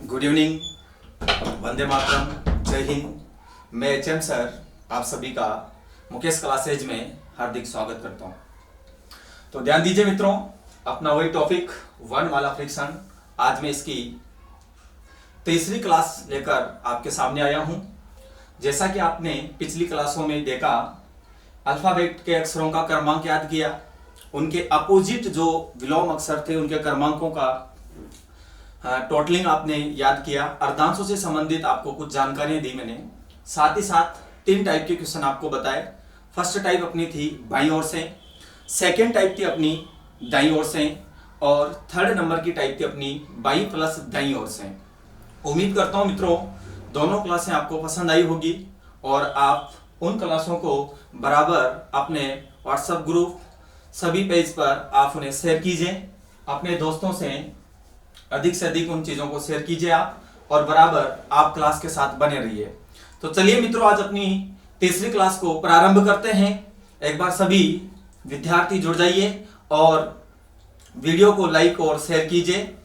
Good evening, Vande Mataram, जय हिंद। मैं HM sir आप सभी का मुकेश क्लासेज में हार्दिक स्वागत करता हूं। तो ध्यान दीजिए मित्रों, अपना वही टॉपिक वर्णमाला फ्रिक्शन। आज मैं इसकी तीसरी क्लास लेकर आपके सामने आया हूं। जैसा कि आपने पिछली क्लासों में देखा, अल्फाबेट के अक्षरों का क्रमांक याद किया, उनके अपोजिट जो विलोम अक्षर थे उनके क्रमांकों का टोटलिंग आपने याद किया। अर्धांशों से संबंधित आपको कुछ जानकारियां दी मैंने। साथ ही साथ 3 टाइप के क्वेश्चन आपको बताए। फर्स्ट टाइप अपनी थी बाईं ओर से, सेकेंड टाइप थी अपनी दाईं ओर से, और थर्ड नंबर की टाइप थी अपनी बाईं प्लस दाईं ओर से। उम्मीद करता हूं मित्रों दोनों क्लासें आपको पसंद आई होगी और आप उन क्लासों को बराबर अपने व्हाट्सएप ग्रुप सभी पेज पर आप उन्हें शेयर कीजिए। अपने दोस्तों से अधिक उन चीजों को शेयर कीजिए आप, और बराबर आप क्लास के साथ बने रहिए। तो चलिए मित्रों, आज अपनी तीसरी क्लास को प्रारंभ करते हैं। एक बार सभी विद्यार्थी जुड़ जाइए और वीडियो को लाइक और शेयर कीजिए,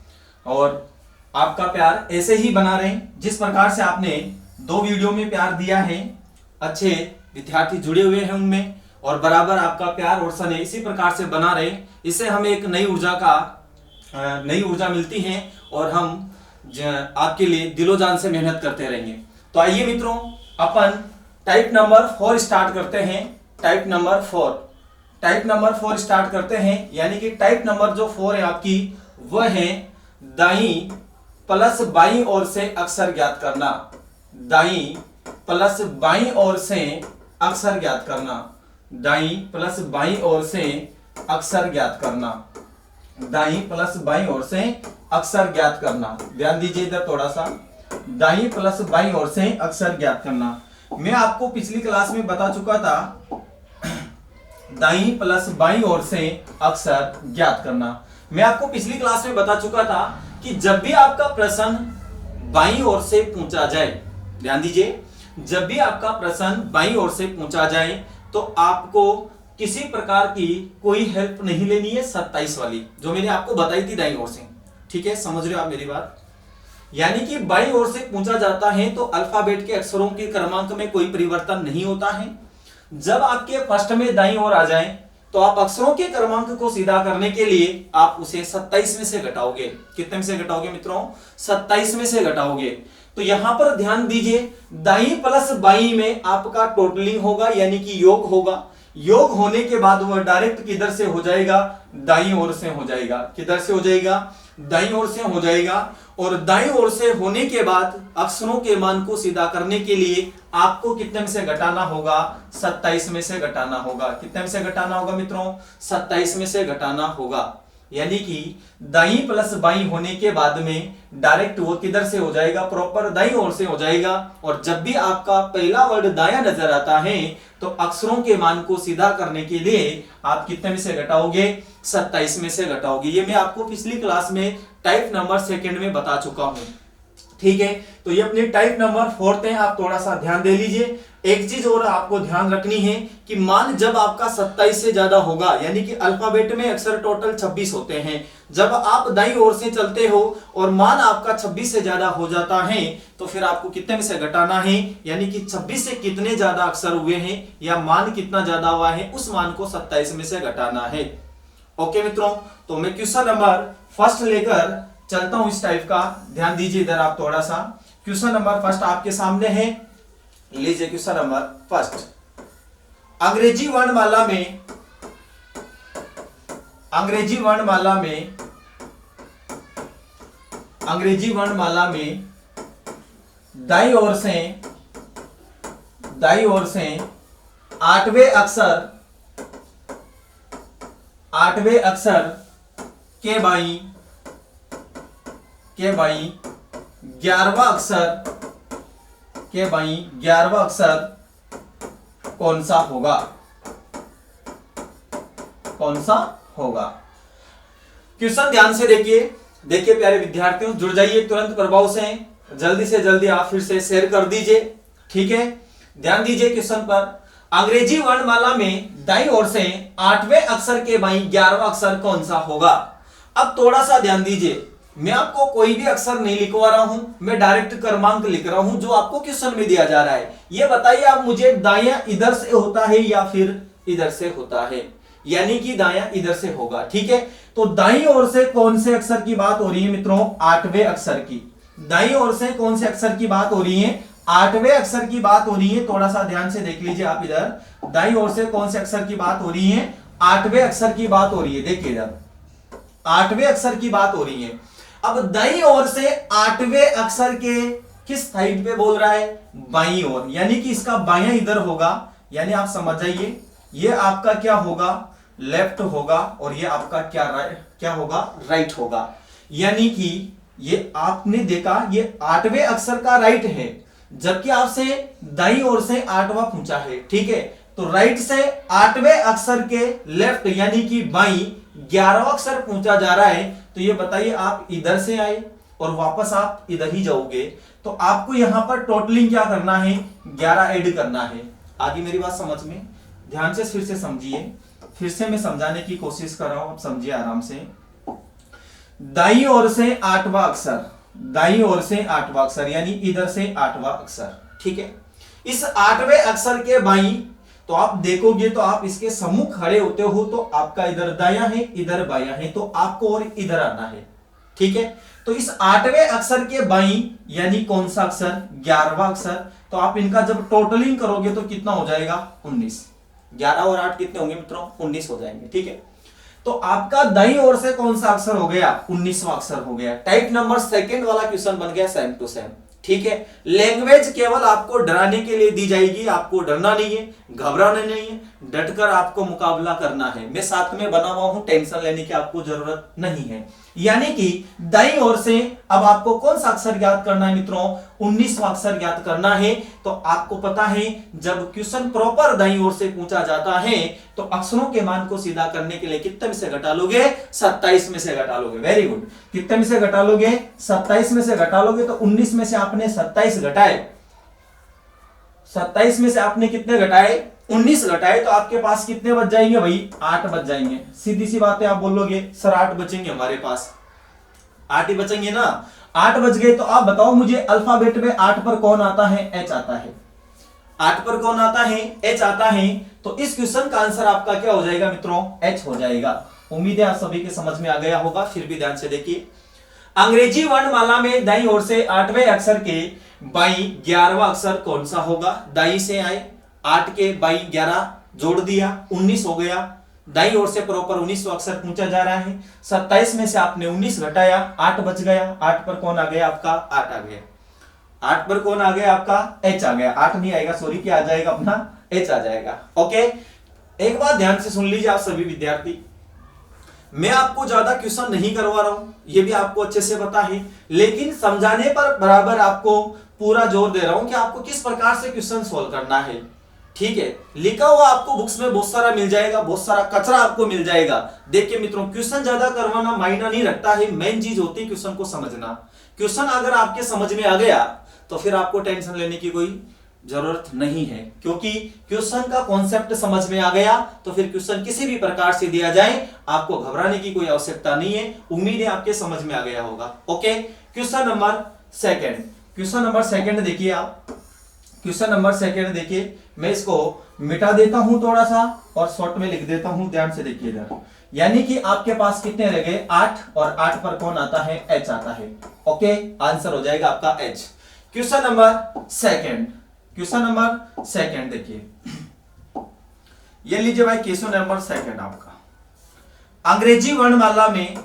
और आपका प्यार ऐसे ही बना रहे जिस प्रकार से आपने 2 वीडियो में प्यार दिया है। अच्छे विद्यार्थी जुड़े हुए हैं उनमें, और बराबर आपका प्यार और स्नेह इसी प्रकार से बना रहे। इससे हमें एक नई ऊर्जा मिलती है और हम आपके लिए दिलो जान से मेहनत करते रहेंगे। तो आइए मित्रों, अपन टाइप नंबर 4 स्टार्ट करते हैं। टाइप नंबर 4 स्टार्ट करते हैं। यानी कि टाइप नंबर जो 4 है आपकी, वह है दाईं प्लस बाईं ओर से अक्षर ज्ञात करना। दाईं प्लस बाईं ओर से अक्षर ज्ञात करना। दाईं प्लस बाईं ओर से अक्षर ज्ञात करना। दाईं प्लस बाईं ओर से अक्षर ज्ञात करना। ध्यान दीजिए इधर थोड़ा सा, दाईं प्लस बाईं ओर से अक्षर ज्ञात करना। मैं आपको पिछली क्लास में बता चुका था दाईं प्लस बाईं ओर से अक्षर ज्ञात करना। मैं आपको पिछली क्लास में बता चुका था कि जब भी आपका प्रश्न बाईं ओर से पूछा जाए, ध्यान दीजिए, जब भी आपका प्रश्न बाईं ओर से पूछा जाए तो आपको किसी प्रकार की कोई हेल्प नहीं लेनी है। 27 वाली जो मैंने आपको बताई थी दाईं ओर से, ठीक है, समझ रहे हो आप मेरी बात। यानी कि बाईं ओर से पूछा जाता है तो अल्फाबेट के अक्षरों के क्रमांक में कोई परिवर्तन नहीं होता है। जब आपके फर्स्ट में दाईं ओर आ जाए तो आप अक्षरों के क्रमांक को सीधा करने के लिए आप उसे 27 में से घटाओगे। कितने में से घटाओगे मित्रों? 27 में से घटाओगे। तो यहां पर ध्यान दीजिए, दाईं प्लस बाईं में आपका टोटलिंग होगा, यानी कि योग होगा। योग होने के बाद वह डायरेक्ट किधर से हो जाएगा? दाईं ओर से हो जाएगा। किधर से हो जाएगा? दाईं ओर से हो जाएगा। और दाईं ओर से होने के बाद अक्षरों के मान को सीधा करने के लिए आपको कितने में से घटाना होगा? 27 में से घटाना होगा। कितने में से घटाना होगा मित्रों? 27 में से घटाना होगा। यानी कि दाईं प्लस बाईं होने के बाद में डायरेक्ट वो किधर से हो जाएगा? प्रॉपर दाईं ओर से हो जाएगा। और जब भी आपका पहला वर्ड दायां नजर आता है तो अक्षरों के मान को सीधा करने के लिए आप कितने में से घटाओगे? 27 में से घटाओगे। ये मैं आपको पिछली क्लास में टाइप नंबर 2 में बता चुका हूं, ठीक है। तो ये अपनी टाइप नंबर 4 है, आप थोड़ा सा ध्यान दे लीजिए। एक चीज और आपको ध्यान रखनी है कि मान जब आपका 27 से ज्यादा होगा, यानी कि अल्फाबेट में अक्षर टोटल 26 होते हैं, जब आप दाईं ओर से चलते हो और मान आपका 26 से ज्यादा हो जाता है तो फिर आपको कितने में से घटाना है? यानी कि 26 से कितने ज्यादा अक्षर हुए हैं या मान कितना ज्यादा हुआ है, उस मान को 27 में से घटाना है। ओके मित्रों, तो मैं क्वेश्चन नंबर 1 लेकर चलता हूं इस टाइप का। ध्यान दीजिए इधर आप थोड़ा सा। क्वेश्चन नंबर 1 आपके सामने है। लीजिए क्वेश्चन नंबर 1। अंग्रेजी वर्णमाला में दाईं ओर से 8वें अक्षर के बाईं 11वां अक्षर कौन सा होगा? क्वेश्चन ध्यान से देखिए प्यारे विद्यार्थियों, जुड़ जाइए तुरंत प्रभाव से। जल्दी से जल्दी आप फिर से शेयर कर दीजिए, ठीक है। ध्यान दीजिए क्वेश्चन पर। अंग्रेजी वर्णमाला में दाईं ओर से 8वें अक्षर के बाईं 11वां अक्षर कौन सा होगा? अब थोड़ा सा ध्यान दीजिए, मैं आपको कोई भी अक्षर नहीं लिखवा रहा हूं, मैं डायरेक्ट क्रमांक लिख रहा हूं जो आपको क्वेश्चन में दिया जा रहा है। ये बताइए आप मुझे, दायां इधर से होता है या फिर इधर से होता है, यानी कि दायां इधर से होगा। ठीक है, तो दाईं ओर से कौन से अक्षर की बात हो रही है मित्रों? 8वें अक्षर की। दाईं ओर से कौन से अक्षर की बात हो रही है? 8वें अक्षर की बात हो रही है। थोड़ा सा ध्यान से देख लीजिए आप इधर, दाईं ओर से कौन से अक्षर की बात हो रही है? 8वें अक्षर की बात हो रही है। देखिए इधर 8वें अक्षर की बात हो रही है। अब दाईं ओर से 8वें अक्षर के किस साइड पे बोल रहा है? बाईं ओर, यानी कि इसका बायां इधर होगा, यानी आप समझ जाइए ये आपका क्या होगा? लेफ्ट होगा, और ये आपका क्या होगा? राइट होगा। यानी कि ये आपने देखा ये 8वें अक्षर का राइट है, जबकि आपसे दाईं ओर से 8वां पूछा है। ठीक है, तो राइट से 8वें अक्षर के लेफ्ट यानी कि बाईं 11वां अक्षर पूछा जा रहा है। तो ये बताइए आप इधर से आए और वापस आप इधर ही जाओगे, तो आपको यहां पर टोटलिंग क्या करना है? 11 ऐड करना है। आगे मेरी बात समझ में? ध्यान से फिर से समझिए, फिर से मैं समझाने की कोशिश कर रहा हूं, आप समझिए आराम से। दाईं ओर से 8वां अक्षर, दाईं ओर से 8वां अक्षर यानी इधर से 8वां अक्षर। ठीक है, इस 8वें अक्षर के बाईं तो आप देखोगे तो आप इसके सम्मुख खड़े होते हो, तो आपका इधर दायां है इधर बायां है, तो आपको और इधर आना है। ठीक है, तो इस 8वें अक्षर के बाईं यानी कौन सा अक्षर? 11वां अक्षर। तो आप इनका जब टोटलिंग करोगे तो कितना हो जाएगा? 19। 11 और 8 कितने होंगे मित्रों? 19 हो जाएंगे। ठीक है, तो आपका दाईं ओर से कौन सा अक्षर हो गया? 19वां अक्षर हो गया। टाइप नंबर सेकंड वाला क्वेश्चन बन गया सेम टू सेम। ठीक है, लैंग्वेज केवल आपको डराने के लिए दी जाएगी, आपको डरना नहीं है, घबराना नहीं है, डटकर आपको मुकाबला करना है। मैं साथ में बना हुआ हूं, टेंशन लेने की आपको जरूरत नहीं है। यानी कि दाईं ओर से अब आपको कौन सा अक्षर ज्ञात करना है मित्रों? 19वां अक्षर ज्ञात करना है। तो आपको पता है जब क्वेश्चन प्रॉपर दाईं ओर से पूछा जाता है तो अक्षरों के मान को सीधा करने के लिए कितने में से घटा लोगे? 27 में से घटा लोगे। Very good. कितने में से घटा लोगे? 27 में से घटा लोगे। तो 19 में से आपने 27 घटाए, 27 में से आपने कितने घटाए? 19 घटाए, तो आपके पास कितने बच जाएंगे भाई? 8 बच जाएंगे। सीधी सी बात है, आप बोलोगे सर 8 बचेंगे हमारे पास, 8 ही बचेंगे ना। 8 बच गए, तो आप बताओ मुझे अल्फाबेट में 8 पर कौन आता है? H आता है। 8 पर कौन आता है? H आता है। तो इस क्वेश्चन का आंसर आपका क्या हो जाएगा मित्रों? H हो जाएगा। उम्मीद है आप सभी के समझ में आ गया होगा। फिर भी ध्यान से देखिए, अंग्रेजी वर्णमाला में दाईं ओर से 8वें अक्षर के बाईं 11वां अक्षर कौन सा होगा? दाईं से आए, 8 के बाईं 11 जोड़ दिया, 19 हो गया। दाईं ओर से प्रॉपर 19वां अक्षर पूछा जा रहा है। 27 में से आपने 19 घटाया, 8 बच गया। 8 पर कौन आ गया आपका? 8 आ गया। 8 पर कौन आ गया आपका? H आ गया। 8 नहीं आएगा, सॉरी, क्या आ जाएगा अपना? H आ जाएगा। ओके, एक बात ध्यान से सुन लीजिए आप सभी विद्यार्थी, मैं आपको ज्यादा क्वेश्चन नहीं करवा रहा हूं, ये भी आपको अच्छे से पता है, लेकिन समझाने पर बराबर आपको पूरा जोर दे रहा हूं कि आपको किस प्रकार से क्वेश्चन सोल्व करना है। ठीक है, लिखा हुआ आपको बुक्स में बहुत सारा मिल जाएगा, बहुत सारा कचरा आपको मिल जाएगा। देखिए मित्रों, क्वेश्चन ज्यादा करवाना मायना नहीं रखता है, मेन चीज होती है क्वेश्चन को समझना। क्वेश्चन अगर आपके समझ में आ गया तो फिर आपको टेंशन लेने की कोई जरूरत नहीं है, क्योंकि क्वेश्चन का कॉन्सेप्ट समझ में आ गया तो फिर क्वेश्चन किसी भी प्रकार से दिया जाए आपको घबराने की कोई आवश्यकता नहीं है। उम्मीद है आपके समझ में आ गया होगा। Okay, question number second, question number second देखिए आप, क्वेश्चन नंबर सेकंड देखिए, मैं इसको मिटा देता हूं थोड़ा सा और शॉर्ट में लिख देता हूं, ध्यान से देखिए इधर। यानी कि आपके पास कितने रह गए? 8, और 8 पर कौन आता है? H आता है। ओके, आंसर हो जाएगा आपका H। Question number second, question number second देखिए, ये लीजिए भाई क्वेश्चन नंबर सेकंड आपका। अंग्रेजी वर्णमाला में,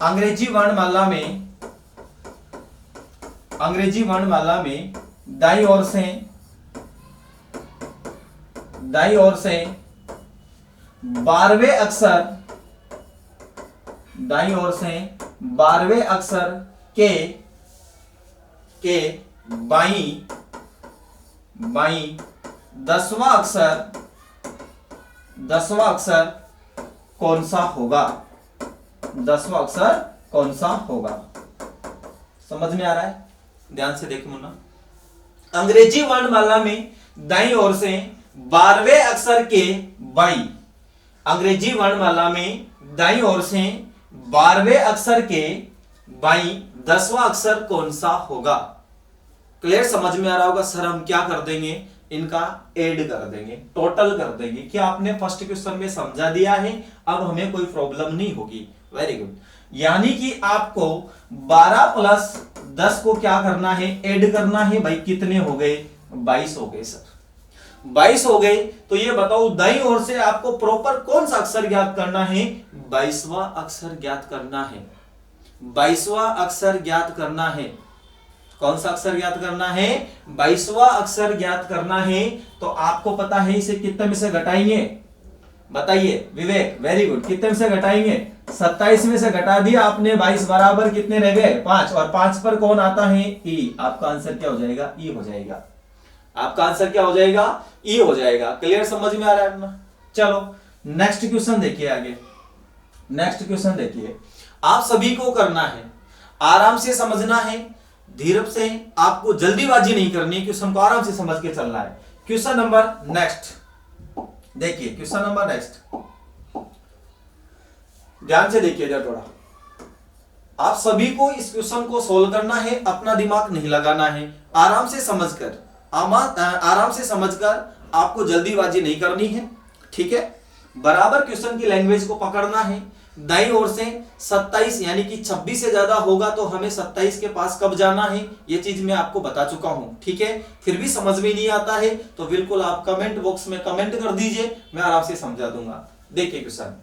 अंग्रेजी वर्णमाला में, अंग्रेजी वर्णमाला में दाईं ओर से, दाईं ओर से 12वें अक्षर, दाईं ओर से 12वें अक्षर के बाईं 10वां अक्षर, 10वां अक्षर कौन सा होगा? 10वां अक्षर कौन सा होगा? समझ में आ रहा है? ध्यान से देखो मुन्ना, अंग्रेजी वर्णमाला में दाईं ओर से 12वें अक्षर के बाईं, अंग्रेजी वर्णमाला में दाईं ओर से 12वें अक्षर के बाई 10वां अक्षर कौन सा होगा? क्लियर समझ में आ रहा होगा। सर हम क्या कर देंगे, इनका ऐड कर देंगे, टोटल कर देंगे। क्या आपने फर्स्ट क्वेश्चन में समझा दिया है? अब हमें कोई प्रॉब्लम नहीं होगी। Very good. यानी कि आपको 12 प्लस 10 को क्या करना है, ऐड करना है। भाई कितने हो गए? 22 हो गए सर। 22 हो गए। तो ये बताओ दाईं ओर से आपको प्रॉपर कौन सा अक्षर ज्ञात करना है? 22वां अक्षर ज्ञात करना है। 22वां अक्षर ज्ञात करना है। कौन सा अक्षर ज्ञात करना है? 22वां अक्षर ज्ञात करना है। तो आपको पता है इसे कितने में से घटाएंगे? बताइए विवेक। Very good. कितने में से घटाएंगे? 27 में से घटा दिया आपने। 22 बराबर कितने रह गए? 5। और 5 पर कौन आता है? ई। आपका आंसर क्या हो जाएगा? ई हो जाएगा। आपका आंसर क्या हो जाएगा? ई हो जाएगा। क्लियर समझ में आ रहा है ना? चलो नेक्स्ट क्वेश्चन देखिए आगे। नेक्स्ट क्वेश्चन देखिए। आप सभी को करना है, आराम से समझना है, धीरज से, आपको जल्दीबाजी नहीं करनी है, क्वेश्चन को आराम से समझ के चलना है। क्वेश्चन नंबर नेक्स्ट देखिए। क्वेश्चन नंबर नेक्स्ट ध्यान से देखिए जरा थोड़ा। आप सभी को इस क्वेश्चन को सोल्व करना है, अपना दिमाग नहीं लगाना है, आराम से समझकर, आराम से समझकर, आपको जल्दीबाजी नहीं करनी है। ठीक है। बराबर क्वेश्चन की लैंग्वेज को पकड़ना है। दाईं ओर से 27 यानी कि 26 से ज्यादा होगा तो हमें 27 के पास कब जाना है, ये चीज मैं आपको बता चुका हूं। ठीक है। फिर भी समझ में नहीं आता है तो बिल्कुल आप कमेंट बॉक्स में कमेंट कर दीजिए, मैं आराम से समझा दूंगा। देखिए क्वेश्चन।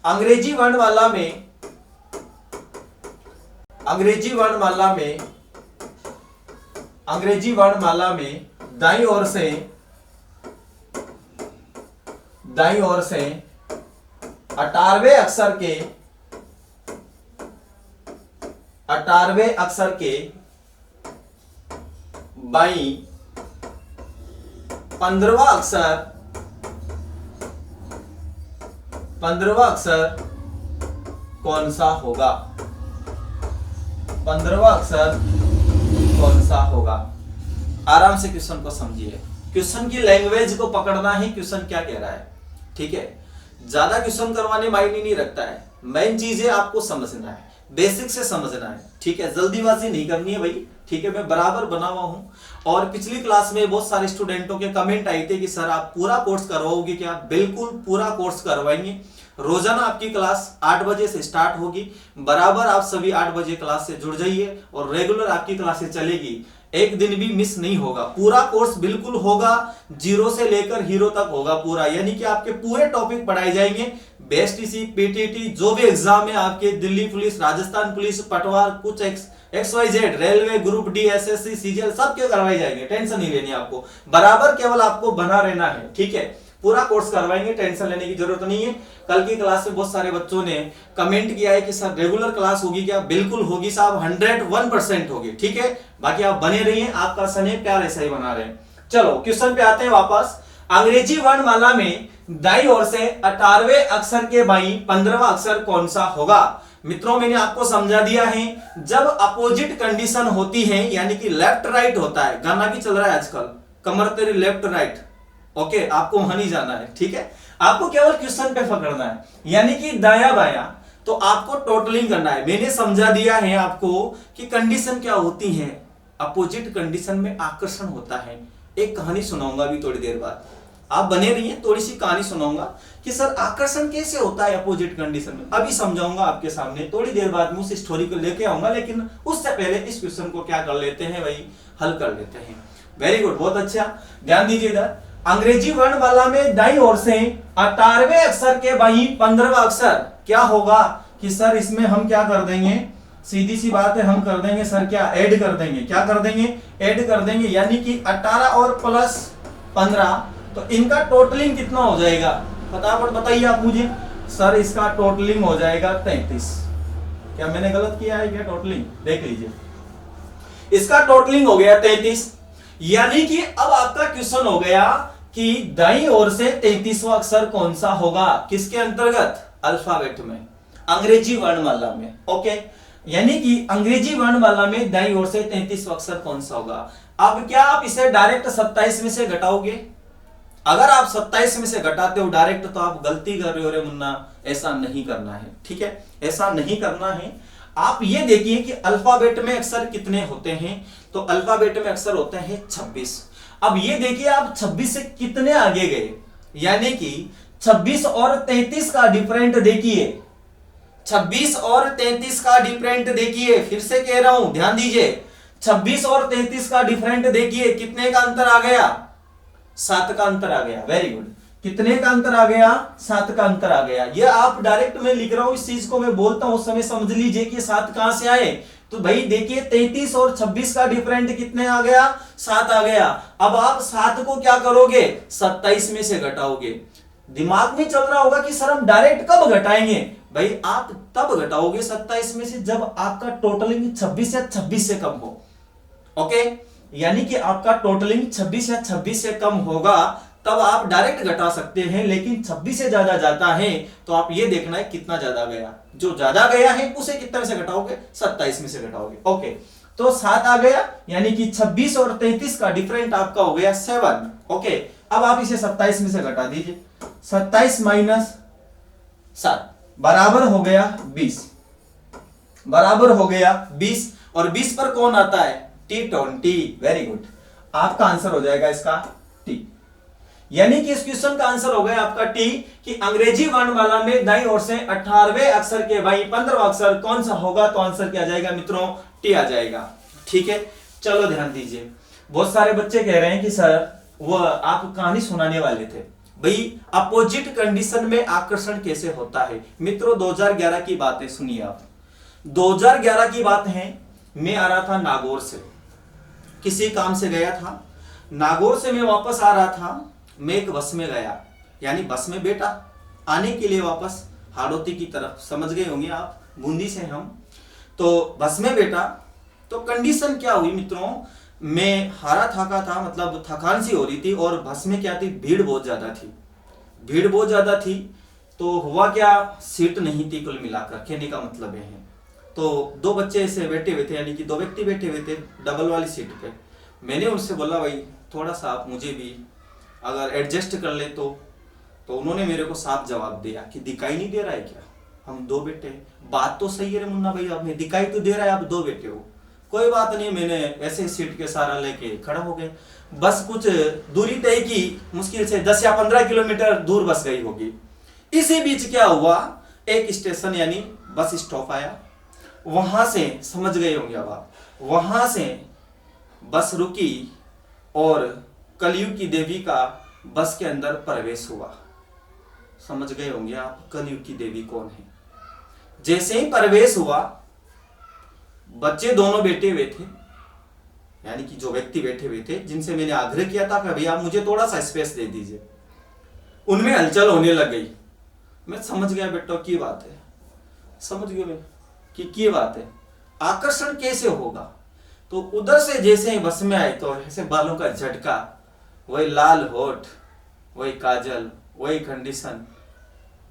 अंग्रेजी वर्णमाला में, अंग्रेजी वर्णमाला में, अंग्रेजी वर्णमाला में दाईं ओर से, दाईं ओर से 18वें अक्षर के, 18वें अक्षर के बाईं 15वां अक्षर, 15वां अक्षर कौन सा होगा? 15वां अक्षर कौन सा होगा? आराम से क्वेश्चन को समझिए। क्वेश्चन की लैंग्वेज को पकड़ना है, क्वेश्चन क्या कह रहा है। ठीक है। ज्यादा क्वेश्चन करवाने मायने नहीं रखता है, मेन चीजें आपको समझना है, बेसिक से समझना है। ठीक है। जल्दीबाजी नहीं करनी है भाई। ठीक है। मैं बराबर बना हुआ हूं। और पिछली क्लास में बहुत सारे स्टूडेंटों के कमेंट आए थे कि सर आप पूरा कोर्स करवाओगे क्या? बिल्कुल पूरा कोर्स करवाएंगे। रोजाना आपकी क्लास 8 बजे से स्टार्ट होगी। बराबर आप सभी 8 बजे क्लास से जुड़ जाइए और रेगुलर आपकी क्लासेस चलेगी। एक दिन भी मिस नहीं होगा। पूरा कोर्स बिल्कुल होगा, जीरो से लेकर हीरो तक होगा पूरा। यानी कि आपके पूरे टॉपिक पढ़ाए जाएंगे। बीएसटीसी, पीटीटी, जो भी एग्जाम है आपके, दिल्ली पुलिस, राजस्थान पुलिस, पटवार, कुछ XYZ, railway, group D, SSC, CGL, सब के करवाए जाएंगे। टेंशन नहीं लेनी आपको। बराबर केवल आपको बना रहना है। ठीक है। पूरा कोर्स करवाएंगे, टेंशन लेने की जरूरत नहीं है। कल की क्लास में बहुत सारे बच्चों ने कमेंट किया है कि सर रेगुलर क्लास होगी क्या? बिल्कुल होगी साहब, 101% होगी। ठीक है। बाकी आप बने रहिए, आपका स्नेह प्यार ऐसा ही बना रहे। चलो क्वेश्चन पे आते हैं वापस। अंग्रेजी वर्णमाला में दाईं ओर से 18वें अक्षर के बाईं 15वां अक्षर कौन सा होगा? मित्रों मैंने आपको समझा दिया है। जब अपोजिट कंडीशन होती है, यानी कि लेफ्ट राइट होता है, गाना भी चल रहा है आजकल, कमर तेरी लेफ्ट राइट। ओके। आपको वहां नहीं जाना है। ठीक है। आपको केवल क्वेश्चन पे पकड़ना है, यानी कि दाया बाया। तो आपको टोटलिंग करना है। मैंने समझा दिया है आपको कि कंडीशन क्या होती है। अपोजिट कंडीशन में आकर्षण होता है। एक कहानी सुनाऊंगा अभी थोड़ी देर बाद, आप बने रहिए। थोड़ी सी कहानी सुनाऊंगा कि सर आकर्षण कैसे होता है अपोजिट कंडीशन में, अभी समझाऊंगा आपके सामने। थोड़ी देर बाद मैं उस स्टोरी को लेके आऊंगा, लेकिन उससे पहले इस क्वेश्चन को क्या कर लेते हैं भाई, हल कर लेते हैं। वेरी गुड, बहुत अच्छा। ध्यान दीजिए इधर। अंग्रेजी वर्णमाला में दाईं ओर से 18वें अक्षर के बाईं 15वां अक्षर क्या होगा? कि सर इसमें हम क्या कर देंगे, सीधी सी बात है, हम कर देंगे सर क्या, ऐड कर देंगे। क्या कर देंगे? ऐड कर देंगे। यानी कि 18 और प्लस 15, तो इनका टोटलिंग कितना हो जाएगा? फटाफट बताइए आप मुझे। सर इसका टोटलिंग हो जाएगा 33। क्या मैंने गलत किया है क्या? टोटलिंग देख लीजिए, इसका टोटलिंग हो गया 33। यानी कि अब आपका क्वेश्चन हो गया कि दाईं ओर से 33वां अक्षर कौन सा होगा? किसके अंतर्गत? अल्फाबेट में, अंग्रेजी वर्णमाला में। ओके। यानी कि अंग्रेजी वर्णमाला में दाईं ओर से 33वां अक्षर कौन सा होगा? अब क्या आप इसे डायरेक्ट 27 में से घटाओगे? अगर आप 27 में से घटाते हो डायरेक्ट तो आप गलती कर रहे हो रे मुन्ना। ऐसा नहीं करना है, ठीक है, ऐसा नहीं करना है। आप ये देखिए कि अल्फाबेट में अक्षर कितने होते हैं, तो अल्फाबेट में अक्षर होते हैं 26। अब ये देखिए आप 26 से कितने आगे गए, यानी कि 26 और 33 का डिफरेंट देखिए, 26 और 33 का डिफरेंट देखिए, फिर से कह रहा हूं ध्यान दीजिए, 26 और 33 का डिफरेंट देखिए, कितने का अंतर आ गया, 7 का अंतर आ गया। वेरी गुड, कितने का अंतर आ गया, 7 का अंतर आ गया। ये आप डायरेक्ट मैं लिख रहा हूं, इस चीज को मैं बोलता हूं उस समय समझ लीजिए कि 7 कहां से आए। तो भाई देखिए 33 और 26 का डिफरेंट कितने आ गया, 7 आ गया। अब आप 7 को क्या करोगे, 27 में से घटाओगे। दिमाग में चल रहा होगा कि सर हम डायरेक्ट कब घटाएंगे, भाई आप तब घटाओगे 27 में से जब आपका टोटलिंग 26 या 26 से कम हो। ओके, यानी कि आपका टोटलिंग 26 या 26 से कम होगा तब आप डायरेक्ट घटा सकते हैं, लेकिन 26 से ज्यादा जाता है तो आप ये देखना है कितना ज्यादा गया, जो ज्यादा गया है उसे कितने में से घटाओगे, 27 में से घटाओगे। ओके, तो 7 आ गया, यानी कि 26 और 33 का डिफरेंट आपका हो गया 7। ओके, अब आप इसे 27 में से घटा दीजिए, 27 माइनस 7 बराबर हो गया 20, बराबर हो गया 20। और 20 पर कौन आता है, T20। वेरी गुड, आपका आंसर हो जाएगा इसका T, यानी कि इस क्वेश्चन का आंसर हो गया आपका T, कि अंग्रेजी वर्णमाला में दाईं ओर से 18वें अक्षर के भाई 15वां अक्षर कौन सा होगा, तो आंसर क्या आ जाएगा मित्रों, T आ जाएगा। ठीक है, चलो ध्यान दीजिए, बहुत सारे बच्चे कह रहे हैं कि सर वो आप कहानी सुनाने वाले थे, भाई अपोजिट कंडीशन में आकर्षण कैसे होता है। मित्रों 2011 की बात है, सुनिए आप, 2011 की बात है, मैं आ रहा था नागौर से, किसी काम से गया था, नागौर से मैं वापस आ रहा था, मैं एक बस में गया, यानी बस में बैठा, आने के लिए वापस हाड़ौती की तरफ, समझ गए होंगे आप, बूंदी से हम, तो बस में बैठा, तो कंडीशन क्या हुई मित्रों, मैं हारा थका था, मतलब थकान सी हो रही थी, और बस में क्या थी, भीड़ बहुत ज्यादा थी, भीड़ बहुत ज्यादा थी। तो हुआ क्या, सीट नहीं थी कुल मिलाकर, कहने का मतलब है, तो 2 बच्चे ऐसे बैठे हुए थे, यानी कि 2 व्यक्ति बैठे हुए थे डबल वाली सीट पे। मैंने उनसे बोला भाई थोड़ा सा आप मुझे भी अगर एडजस्ट कर ले तो उन्होंने मेरे को साफ जवाब दिया कि दिखाई नहीं दे रहा है क्या, हम 2 बैठे हैं। बात तो सही है रे मुन्ना भाई, आपने दिखाई तो दे रहा है, आप 2 बैठे हो, कोई बात नहीं, मैंने ऐसे सीट के सहारा लेके खड़ा हो गए। बस कुछ दूरी तय की, मुश्किल से 10 या 15 किलोमीटर दूर बस गई होगी। इसी बीच क्या हुआ, एक स्टेशन यानी बस स्टॉप आया, वहां से समझ गए होंगे अब आप, वहां से बस रुकी और कलयुग की देवी का बस के अंदर प्रवेश हुआ। समझ गए होंगे आप कलयुग की देवी कौन है। जैसे ही प्रवेश हुआ, बच्चे दोनों बैठे हुए थे, यानी कि जो व्यक्ति बैठे हुए थे जिनसे मैंने आग्रह किया था कि भैया आप मुझे थोड़ा सा स्पेस दे दीजिए, उनमें हलचल होने लग गई। मैं समझ गया बेटा की बात है, समझ गए मैं कि बात है, आकर्षण कैसे होगा। तो उधर से जैसे ही बस में आए तो ऐसे बालों का झटका, वही लाल होठ, वही काजल, वही कंडीशन,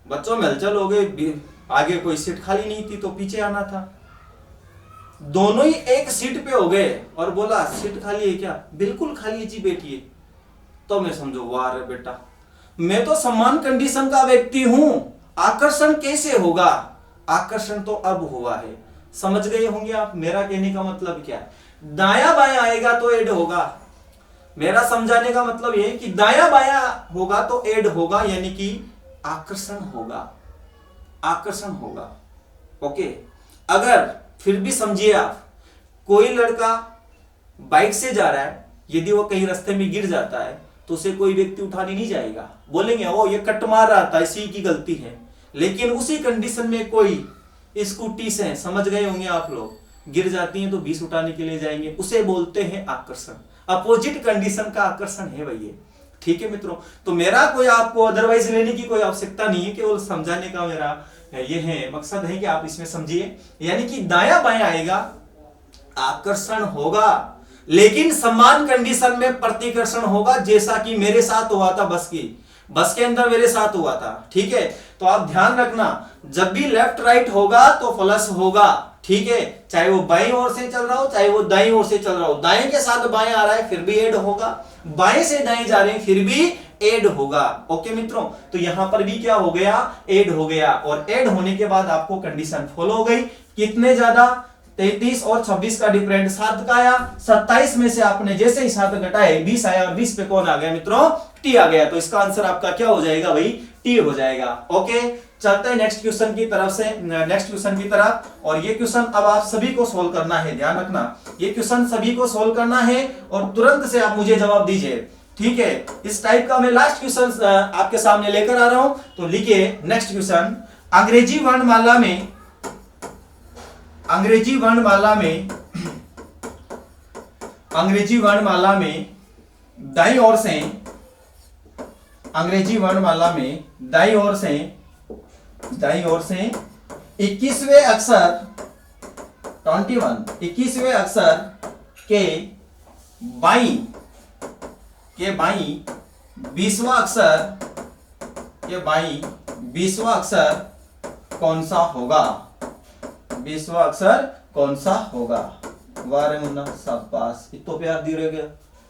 बच्चों में हलचल हो गई। आगे कोई सीट खाली नहीं थी तो पीछे आना था, दोनों ही एक सीट पे हो गए और बोला सीट खाली है क्या, बिल्कुल खाली है जी बैठिए। तो मैं समझो वाह रे बेटा, मैं तो समान कंडीशन का व्यक्ति हूं, आकर्षण कैसे होगा, आकर्षण तो अब हुआ है। समझ गए होंगे आप मेरा कहने का मतलब क्या है, दाया बाया आएगा तो ऐड होगा। मेरा समझाने का मतलब यह है कि दाया बाया होगा तो ऐड होगा, यानी कि आकर्षण होगा, आकर्षण होगा। ओके, अगर फिर भी समझिए आप, कोई लड़का बाइक से जा रहा है, यदि वो कहीं रास्ते में गिर जाता है तो उसे कोई व्यक्ति उठाने नहीं जाएगा, बोलेंगे वो ये कट मार रहा था इसी की गलती है। लेकिन उसी कंडीशन में कोई स्कूटी से, समझ गए होंगे आप लोग, गिर जाती हैं तो 20 उठाने के लिए जाएंगे, उसे बोलते हैं आकर्षण। अपोजिट कंडीशन का आकर्षण है भैया। ठीक है मित्रों, तो मेरा कोई आपको अदरवाइज लेने की कोई आवश्यकता नहीं है, केवल समझाने का मेरा ये है मकसद है कि आप इसमें समझिए, यानी कि दाया बाया आएगा आकर्षण होगा, लेकिन समान कंडीशन में प्रतिकर्षण होगा, जैसा कि मेरे साथ हुआ था बस के अंदर मेरे साथ हुआ था। ठीक है, तो आप ध्यान रखना, जब भी लेफ्ट राइट होगा तो प्लस होगा। ठीक है, चाहे वो बाईं ओर से चल रहा हो चाहे वो दाईं ओर से चल रहा हो, दाएं के साथ बाएं आ रहा है फिर भी ऐड होगा, बाएं से दाएं जा रहे हैं फिर भी ऐड होगा। ओके मित्रों, तो यहां पर भी क्या हो गया, ऐड हो गया, और ऐड होने के बाद आपको कंडीशन फॉलो हो गई। कितने ज्यादा, 33 और 26 का डिफरेंट 7 का आया। 27 में से आपने जैसे ही 7 घटाए 20 आया, और 20 पे कौन आ गया मित्रों, टी आ गया। तो इसका आंसर आपका क्या हो जाएगा भाई, टी हो जाएगा। ओके, चलते हैं नेक्स्ट क्वेश्चन की तरफ। और ये क्वेश्चन अब आप सभी को सोल्व करना है, ध्यान रखना, ये क्वेश्चन सभी को सोल्व करना है और तुरंत से आप मुझे जवाब दीजिए, ठीक है। इस टाइप का मैं लास्ट क्वेश्चन आपके सामने लेकर आ रहा हूं, तो लिखिए नेक्स्ट क्वेश्चन। अंग्रेजी वर्णमाला में दाईं ओर से 21वें अक्षर 21वें अक्षर के बाईं 20वां अक्षर कौन सा होगा, 20वां अक्षर कौन सा होगा। वाह रे मुन्ना, शाबाश, इतो प्यार दी रह गया,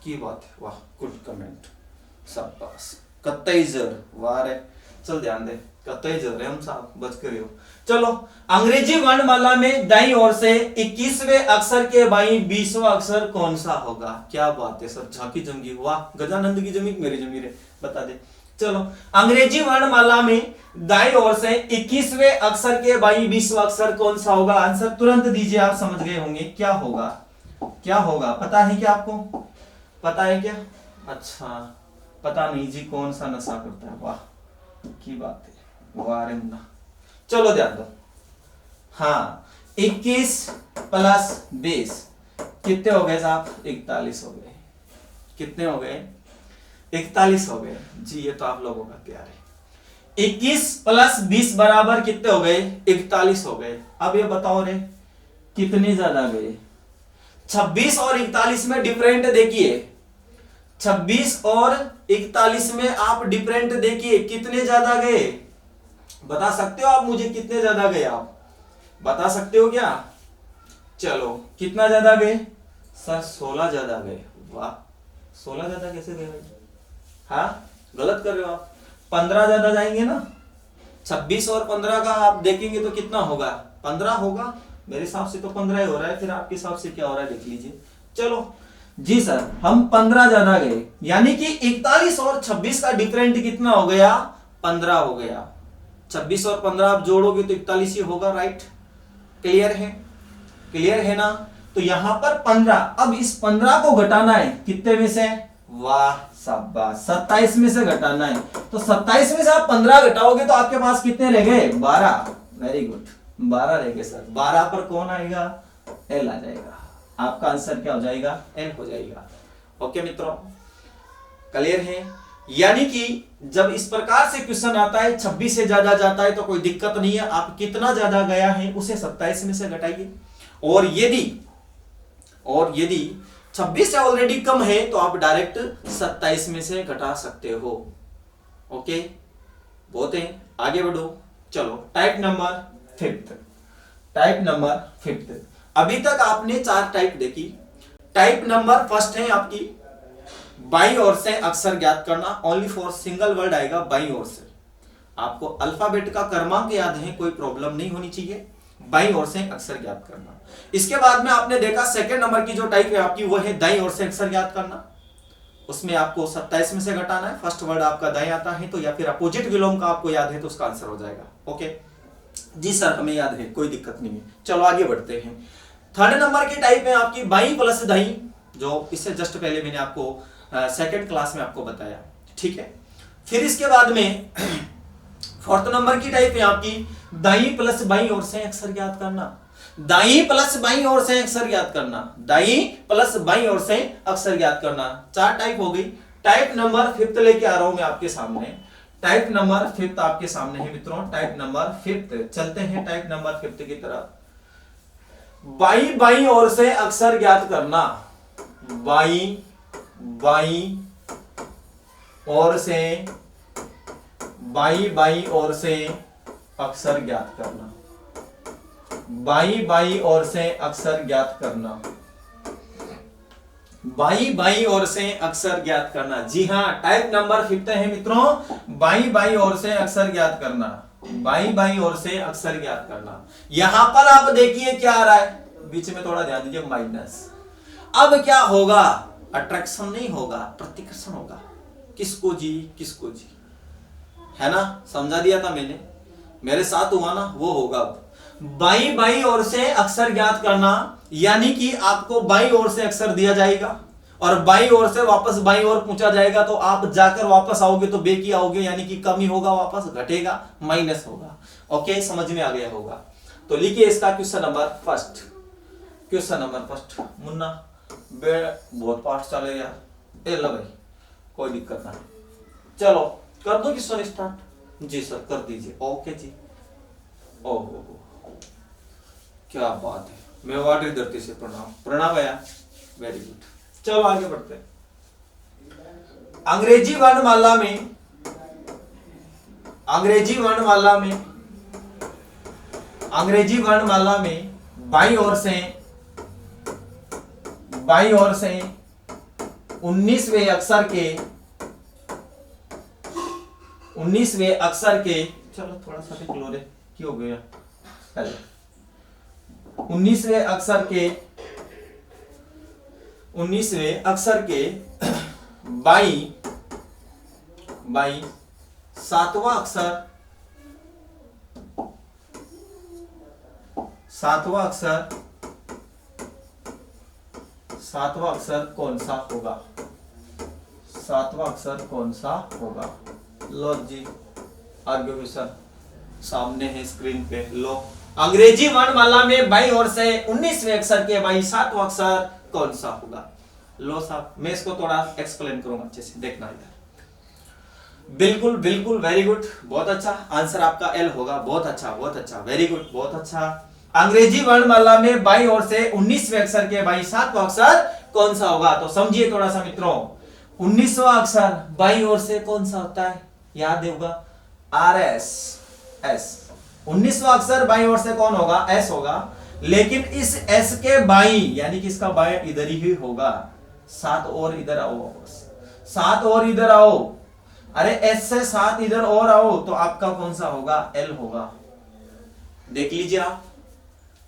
की बात है, वाह, गुड कमेंट, शाबाश, कतई जर, वाह रे, चल ध्यान दे, कतई जर हम साहब बच कर हो। चलो, अंग्रेजी वर्णमाला में दाईं ओर से 21वें अक्षर के बाईं 20वां अक्षर कौन सा होगा। क्या बात है सर, झांकी जमगी, वाह, गजानंद की जमी मेरी जमी रे, बता दे। चलो, अंग्रेजी वर्णमाला में दाईं ओर से 21वें अक्षर के बाईं 20वां अक्षर कौन सा होगा। आंसर तुरंत दीजिए, आप समझ गए होंगे क्या होगा, पता है क्या आपको, पता है क्या? अच्छा, पता नहीं जी, कौन सा नशा करता है, वाह की बात है, वाह रे मुन्ना। चलो ध्यान दो, हाँ, 21 प्लस 20 कितने हो गए साहब, 41 हो गए। कितने हो गए, 41 हो गए जी, ये तो आप लोगों का प्यार है। 21 प्लस 20 बराबर कितने हो गए, 41 हो गए। अब ये बताओ रे, कितने ज्यादा गए, 26 और 41 में डिफरेंट देखिए, 26 और 41 में आप डिफरेंट देखिए, कितने ज्यादा गए, बता सकते हो आप मुझे, कितने ज्यादा गए, आप बता सकते हो क्या? चलो, कितना ज्यादा गए सर, 16 ज्यादा गए। वाह, 16 ज्यादा कैसे गए भाई, हाँ गलत कर रहे हो आप, 15 ज्यादा जाएंगे ना। 26 और 15 का आप देखेंगे तो कितना होगा, 15 होगा, मेरे हिसाब से तो 15 ही हो रहा है, फिर आपके हिसाब से क्या हो रहा है देख लीजिए। चलो जी सर, हम 15 ज्यादा गए, यानी कि 41 और 26 का डिफरेंट कितना हो गया, 15 हो गया। 26 और 15 आप जोड़ोगे तो 41 ही होगा, राइट। क्लियर है ना। तो यहां पर 15, अब इस 15 को घटाना है कितने में से, वाह शाबाश, 27 में से घटाना है। तो 27 में से आप 15 घटाओगे तो आपके पास कितने रह गए, 12। वेरी गुड, 12 रह गए सर। 12 पर कौन आएगा, एल आ जाएगा। आपका आंसर क्या हो जाएगा, एन हो जाएगा। ओके मित्रों, क्लियर है। यानी कि जब इस प्रकार से क्वेश्चन आता है, 26 से ज्यादा जाता है तो कोई दिक्कत नहीं है, आप कितना ज्यादा गया है उसे 27 में से घटाइए, और यदि 26 से ऑलरेडी कम है तो आप डायरेक्ट 27 में से घटा सकते हो। ओके, बहुत है, आगे बढ़ो। चलो, टाइप नंबर फिफ्थ। अभी तक आपने 4 टाइप देखी। टाइप नंबर फर्स्ट है आपकी, बाईं ओर से अक्षर ज्ञात करना, ओनली फॉर सिंगल वर्ड आएगा बाईं ओर से। आपको अल्फाबेट का क्रमांक याद है, कोई प्रॉब्लम नहीं होनी चाहिए, बाईं ओर से अक्षर ज्ञात करना। इसके बाद में आपने देखा सेकंड नंबर की जो टाइप है आपकी, वो है दाईं ओर से अक्षर ज्ञात करना। उसमें आपको 27 में से घटाना है, फर्स्ट वर्ड आपका दाएं आता है तो, या फिर अपोजिट विलोम का आपको याद है तो उसका आंसर हो जाएगा। ओके जी सर, हमें याद है, कोई दिक्कत नहीं है। चलो आगे बढ़ते हैं। थर्ड नंबर की टाइप है आपकी बाईं प्लस दाईं, जो इससे जस्ट पहले मैंने आपको सेकंड क्लास में आपको बताया, ठीक है। फिर इसके बाद में फोर्थ नंबर की टाइप है आपकी दाईं प्लस बाईं ओर से अक्षर ज्ञात करना। दाईं प्लस बाईं ओर से अक्षर ज्ञात करना, दाईं प्लस बाईं ओर से अक्षर ज्ञात करना। 4 टाइप हो गई। टाइप नंबर 5 लेके आ रहा हूं मैं आपके सामने। टाइप नंबर 5 आपके सामने है मित्रों, टाइप नंबर 5। चलते हैं टाइप नंबर 5 की तरफ। बाईं ओर से अक्षर ज्ञात करना, बाईं ओर से अक्षर ज्ञात करना, बाईं ओर से अक्षर ज्ञात करना। बाई बाई ओर से अक्षर ज्ञात करना। जी हाँ, टाइप नंबर 5 है मित्रों, बाई बाई ओर से अक्षर ज्ञात करना, बाई बाई ओर से अक्षर ज्ञात करना। यहां पर आप देखिए क्या आ रहा है, बीच में थोड़ा ध्यान दीजिए, माइनस। अब क्या होगा, अट्रैक्शन नहीं होगा, प्रतिकर्षण होगा। किसको जी, किसको जी, है ना, समझा दिया था मैंने, मेरे साथ हुआ ना, वो होगा। अब बाई बाई ओर से अक्षर ज्ञात करना, यानी कि आपको बाई ओर से अक्षर दिया जाएगा और बाई ओर से वापस बाई ओर पूछा जाएगा, तो आप जाकर वापस आओगे तो बेकी आओगे, यानी कि कमी होगा, वापस घटेगा, माइनस होगा। ओके, समझ में आ गया होगा। तो लिखिए इसका question number first, question number first. Munna बहुत पास चले यार, ए लो भाई, कोई दिक्कत ना, चलो कर दो क्वेश्चन स्टार्ट। जी सर कर दीजिए। ओके जी, ओहो क्या बात है, मैं वाटर धरती से प्रणाम, प्रणाम भैया, वेरी गुड। चलो आगे बढ़ते हैं। अंग्रेजी वर्णमाला में, अंग्रेजी वर्णमाला में, अंग्रेजी वर्णमाला में बाईं ओर से, बाईं ओर से 19वें अक्षर के, 19वें अक्षर के, चलो थोड़ा सा क्लोरे क्यों हो गया, पहले 19वें अक्षर के, 19वें अक्षर के बाईं, बाईं 7वां अक्षर, 7वां अक्षर, 7वां अक्षर कौन सा होगा, 7वां अक्षर कौन सा होगा। लो जी, आर्ग्यूमेशन सामने है स्क्रीन पे, लो। अंग्रेजी वर्णमाला में बाईं ओर से 19वें अक्षर के बाईं 7वां अक्षर कौन सा होगा। लो साहब, मैं इसको थोड़ा एक्सप्लेन करूंगा अच्छे से, देखना इधर। बिल्कुल बिल्कुल, वेरी गुड, बहुत अच्छा आंसर आपका एल होगा। बहुत अच्छा, बहुत अच्छा, वेरी गुड, बहुत अच्छा। अंग्रेजी वर्णमाला में बाईं ओर से 19वें अक्षर के बाईं 7वां अक्षर कौन सा होगा। तो समझिए थोड़ा सा मित्रों, 19वां अक्षर बाईं ओर से कौन सा होता है, याद होगा, आर एस, एस। 19वां अक्षर बाईं ओर से कौन होगा, एस होगा। लेकिन इस एस के बाईं, यानी कि इसका बाईं इधर ही होगा, 7 और इधर आओ, वापस 7 और इधर आओ, अरे एस से 7 इधर और आओ, तो आपका कौन सा होगा, एल होगा। देख लीजिए आप,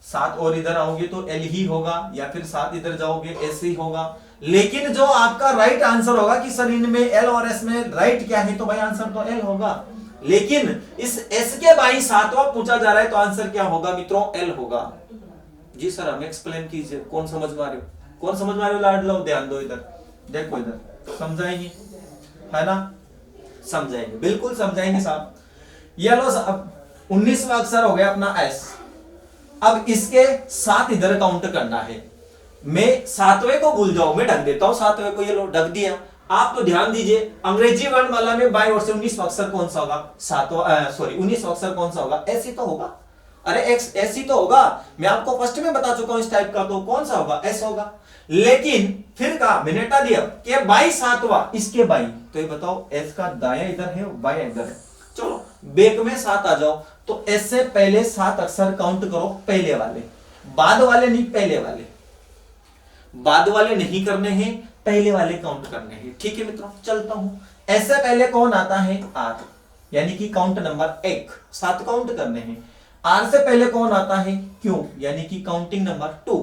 7 और इधर आओगे तो एल ही होगा, या फिर 7 इधर जाओगे एस ही होगा। लेकिन जो आपका राइट आंसर होगा कि सर इनमें एल और एस में राइट क्या है, तो भाई आंसर तो एल होगा। लेकिन इस एस के बाईं 7वां पूछा जा रहा है, तो आंसर क्या होगा मित्रों, एल होगा। जी सर हम एक्सप्लेन कीजिए, कौन समझ में आ रहे हो, कौन समझ में आ रहे हो, लाड लो, ध्यान दो इधर, देखो इधर, समझाएंगे, है ना, समझाएंगे, बिल्कुल समझाएंगे साहब। ये लो साहब, 19वां अक्षर हो गया अपना एस। अब इसके 7 इधर काउंट करना है। मैं 7वें को भूल जाऊं, मैं ढक देता हूं 7वें को, ये लो ढक दिया। आप तो ध्यान दीजिए, अंग्रेजी वर्णमाला में बाईं ओर से 19वां अक्षर कौन सा होगा, 19वां अक्षर कौन सा होगा, ऐसी तो होगा, अरे एक्स ऐसी तो होगा। मैं आपको फर्स्ट में बता चुका हूं इस टाइप का, तो कौन सा होगा, एस होगा। लेकिन फिर कहा, मैंने हटा दिया कि बाईं 7वां इसके बाईं, तो ये बताओ एस का दाया इधर है, बाया इधर है। चलो बेक में 7 आ जाओ, तो एस से पहले 7 अक्षर काउंट करो, पहले वाले, बाद वाले नहीं, पहले वाले, बाद वाले नहीं करने हैं, पहले वाले काउंट करने हैं। ठीक है मित्रों, चलता हूं। एस से पहले कौन आता है, आर, यानी कि काउंट नंबर 1, 7 काउंट करने हैं। आर से पहले कौन आता है, क्यू, यानी कि काउंटिंग नंबर 2।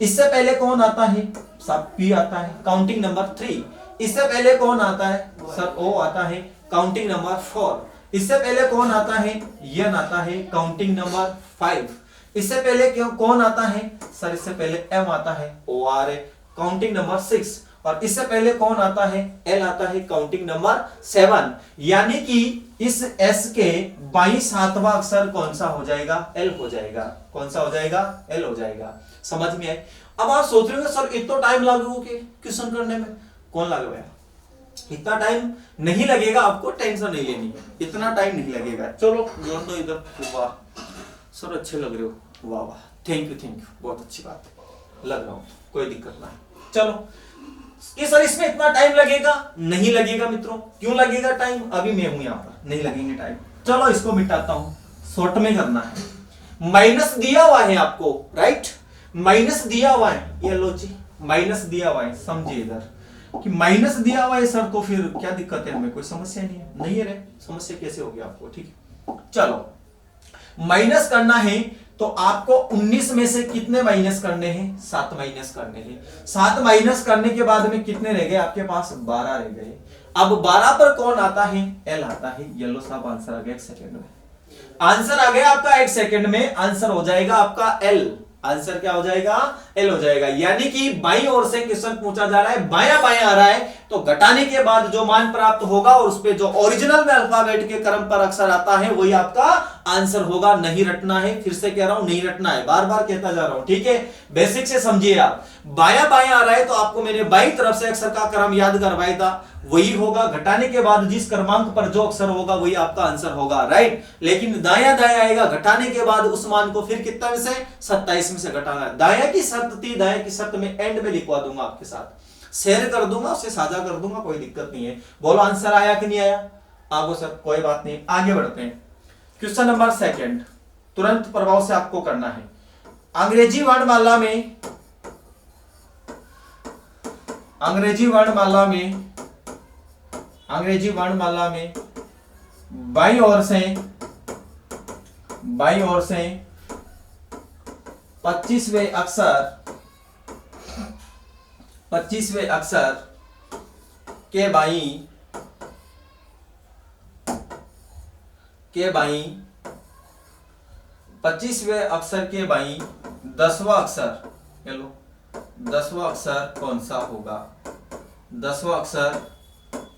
इससे पहले कौन आता है, सब पी आता है, काउंटिंग नंबर 3। इससे पहले कौन आता है, सर ओ आता है, काउंटिंग नंबर 4। इससे पहले कौन आता है, यन आता है, काउंटिंग नंबर 5। इससे पहले क्यों कौन आता है, सर इससे पहले एम आता है, ओ आर है, काउंटिंग नंबर 6। और इससे पहले कौन आता है, एल आता है, काउंटिंग नंबर 7। यानी कि इस एस के बाईं 7वां अक्षर कौन सा हो जाएगा, एल हो जाएगा। कौन सा हो जाएगा, एल हो जाएगा। समझ में आए। अब आप सोच रहे हो सर इतना टाइम लागेगा क्वेश्चन करने में, कौन लगेगा, इतना टाइम नहीं लगेगा, आपको टेंशन नहीं लेनी है, इतना टाइम नहीं लगेगा। चलो जोड़ दो इधर, वाह सर अच्छे लग रहे हो, वाह वाह, थैंक यू, बहुत अच्छी बात है, लग रहा हूं, कोई दिक्कत ना है। चलो कि सर इसमें इतना टाइम लगेगा, नहीं लगेगा मित्रों। क्यों लगेगा टाइम, अभी मैं हूं यहां पर, नहीं लगेंगे टाइम। चलो इसको मिटाता हूं, शॉर्ट में करना है। माइनस दिया हुआ है आपको, राइट, माइनस दिया हुआ है, ये लो जी, माइनस दिया हुआ है, समझिए इधर कि माइनस दिया हुआ है सर, तो फिर क्या दिक्कत है हमें, कोई समस्या नहीं है, नहीं है रे, समस्या कैसे होगी आपको, ठीक है। चलो माइनस करना है तो आपको 19 में से कितने माइनस करने हैं, 7 माइनस करने हैं। 7 माइनस करने के बाद में कितने रह गए आपके पास, 12 रह गए। अब 12 पर कौन आता है, एल आता है। येलो साहब आंसर आ गया 1 सेकंड में, आंसर आ गया आपका 1 सेकंड में, आंसर हो जाएगा आपका एल। आंसर क्या हो जाएगा, एल हो जाएगा। यानी कि बाईं ओर से क्वेश्चन पूछा जा रहा है, बायां बायां आ रहा है, तो घटाने के बाद जो मान प्राप्त होगा और उस पे जो ओरिजिनल में अल्फाबेट के क्रम पर अक्षर आता है वही आपका आंसर होगा। नहीं रटना है, फिर से कह रहा हूं नहीं रटना है, बार बार कहता जा रहा हूं, ठीक है। बेसिक से समझिए आप, बायां बायां आ रहा है तो आपको मैंने बाईं तरफ से अक्षर का क्रम याद करवाया था, वही होगा। घटाने के बाद जिस क्रमांक पर जो अक्षर होगा वही आपका आंसर होगा, राइट। लेकिन दाया दाया आएगा, घटाने के बाद उस मान को फिर कितना में से, 27 में से घटाना है। दाया की शर्त थी, दाया की शर्त में एंड में लिखवा दूंगा आपके साथ, शेयर कर दूंगा, उससे साझा कर दूंगा, कोई दिक्कत नहीं है। बोलो आंसर आया कि नहीं आया, आगो सर, कोई बात नहीं, आगे बढ़ते हैं। क्वेश्चन नंबर 2 तुरंत प्रभाव से आपको करना है। अंग्रेजी वर्णमाला में, अंग्रेजी वर्णमाला में, अंग्रेजी वर्णमाला में बाईं ओर से, बाईं ओर से 25वें अक्षर, 25वें अक्षर के बाईं, के बाईं 25वें अक्षर के बाईं 10वां अक्षर, हेलो 10वां अक्षर कौन सा होगा, 10वां अक्षर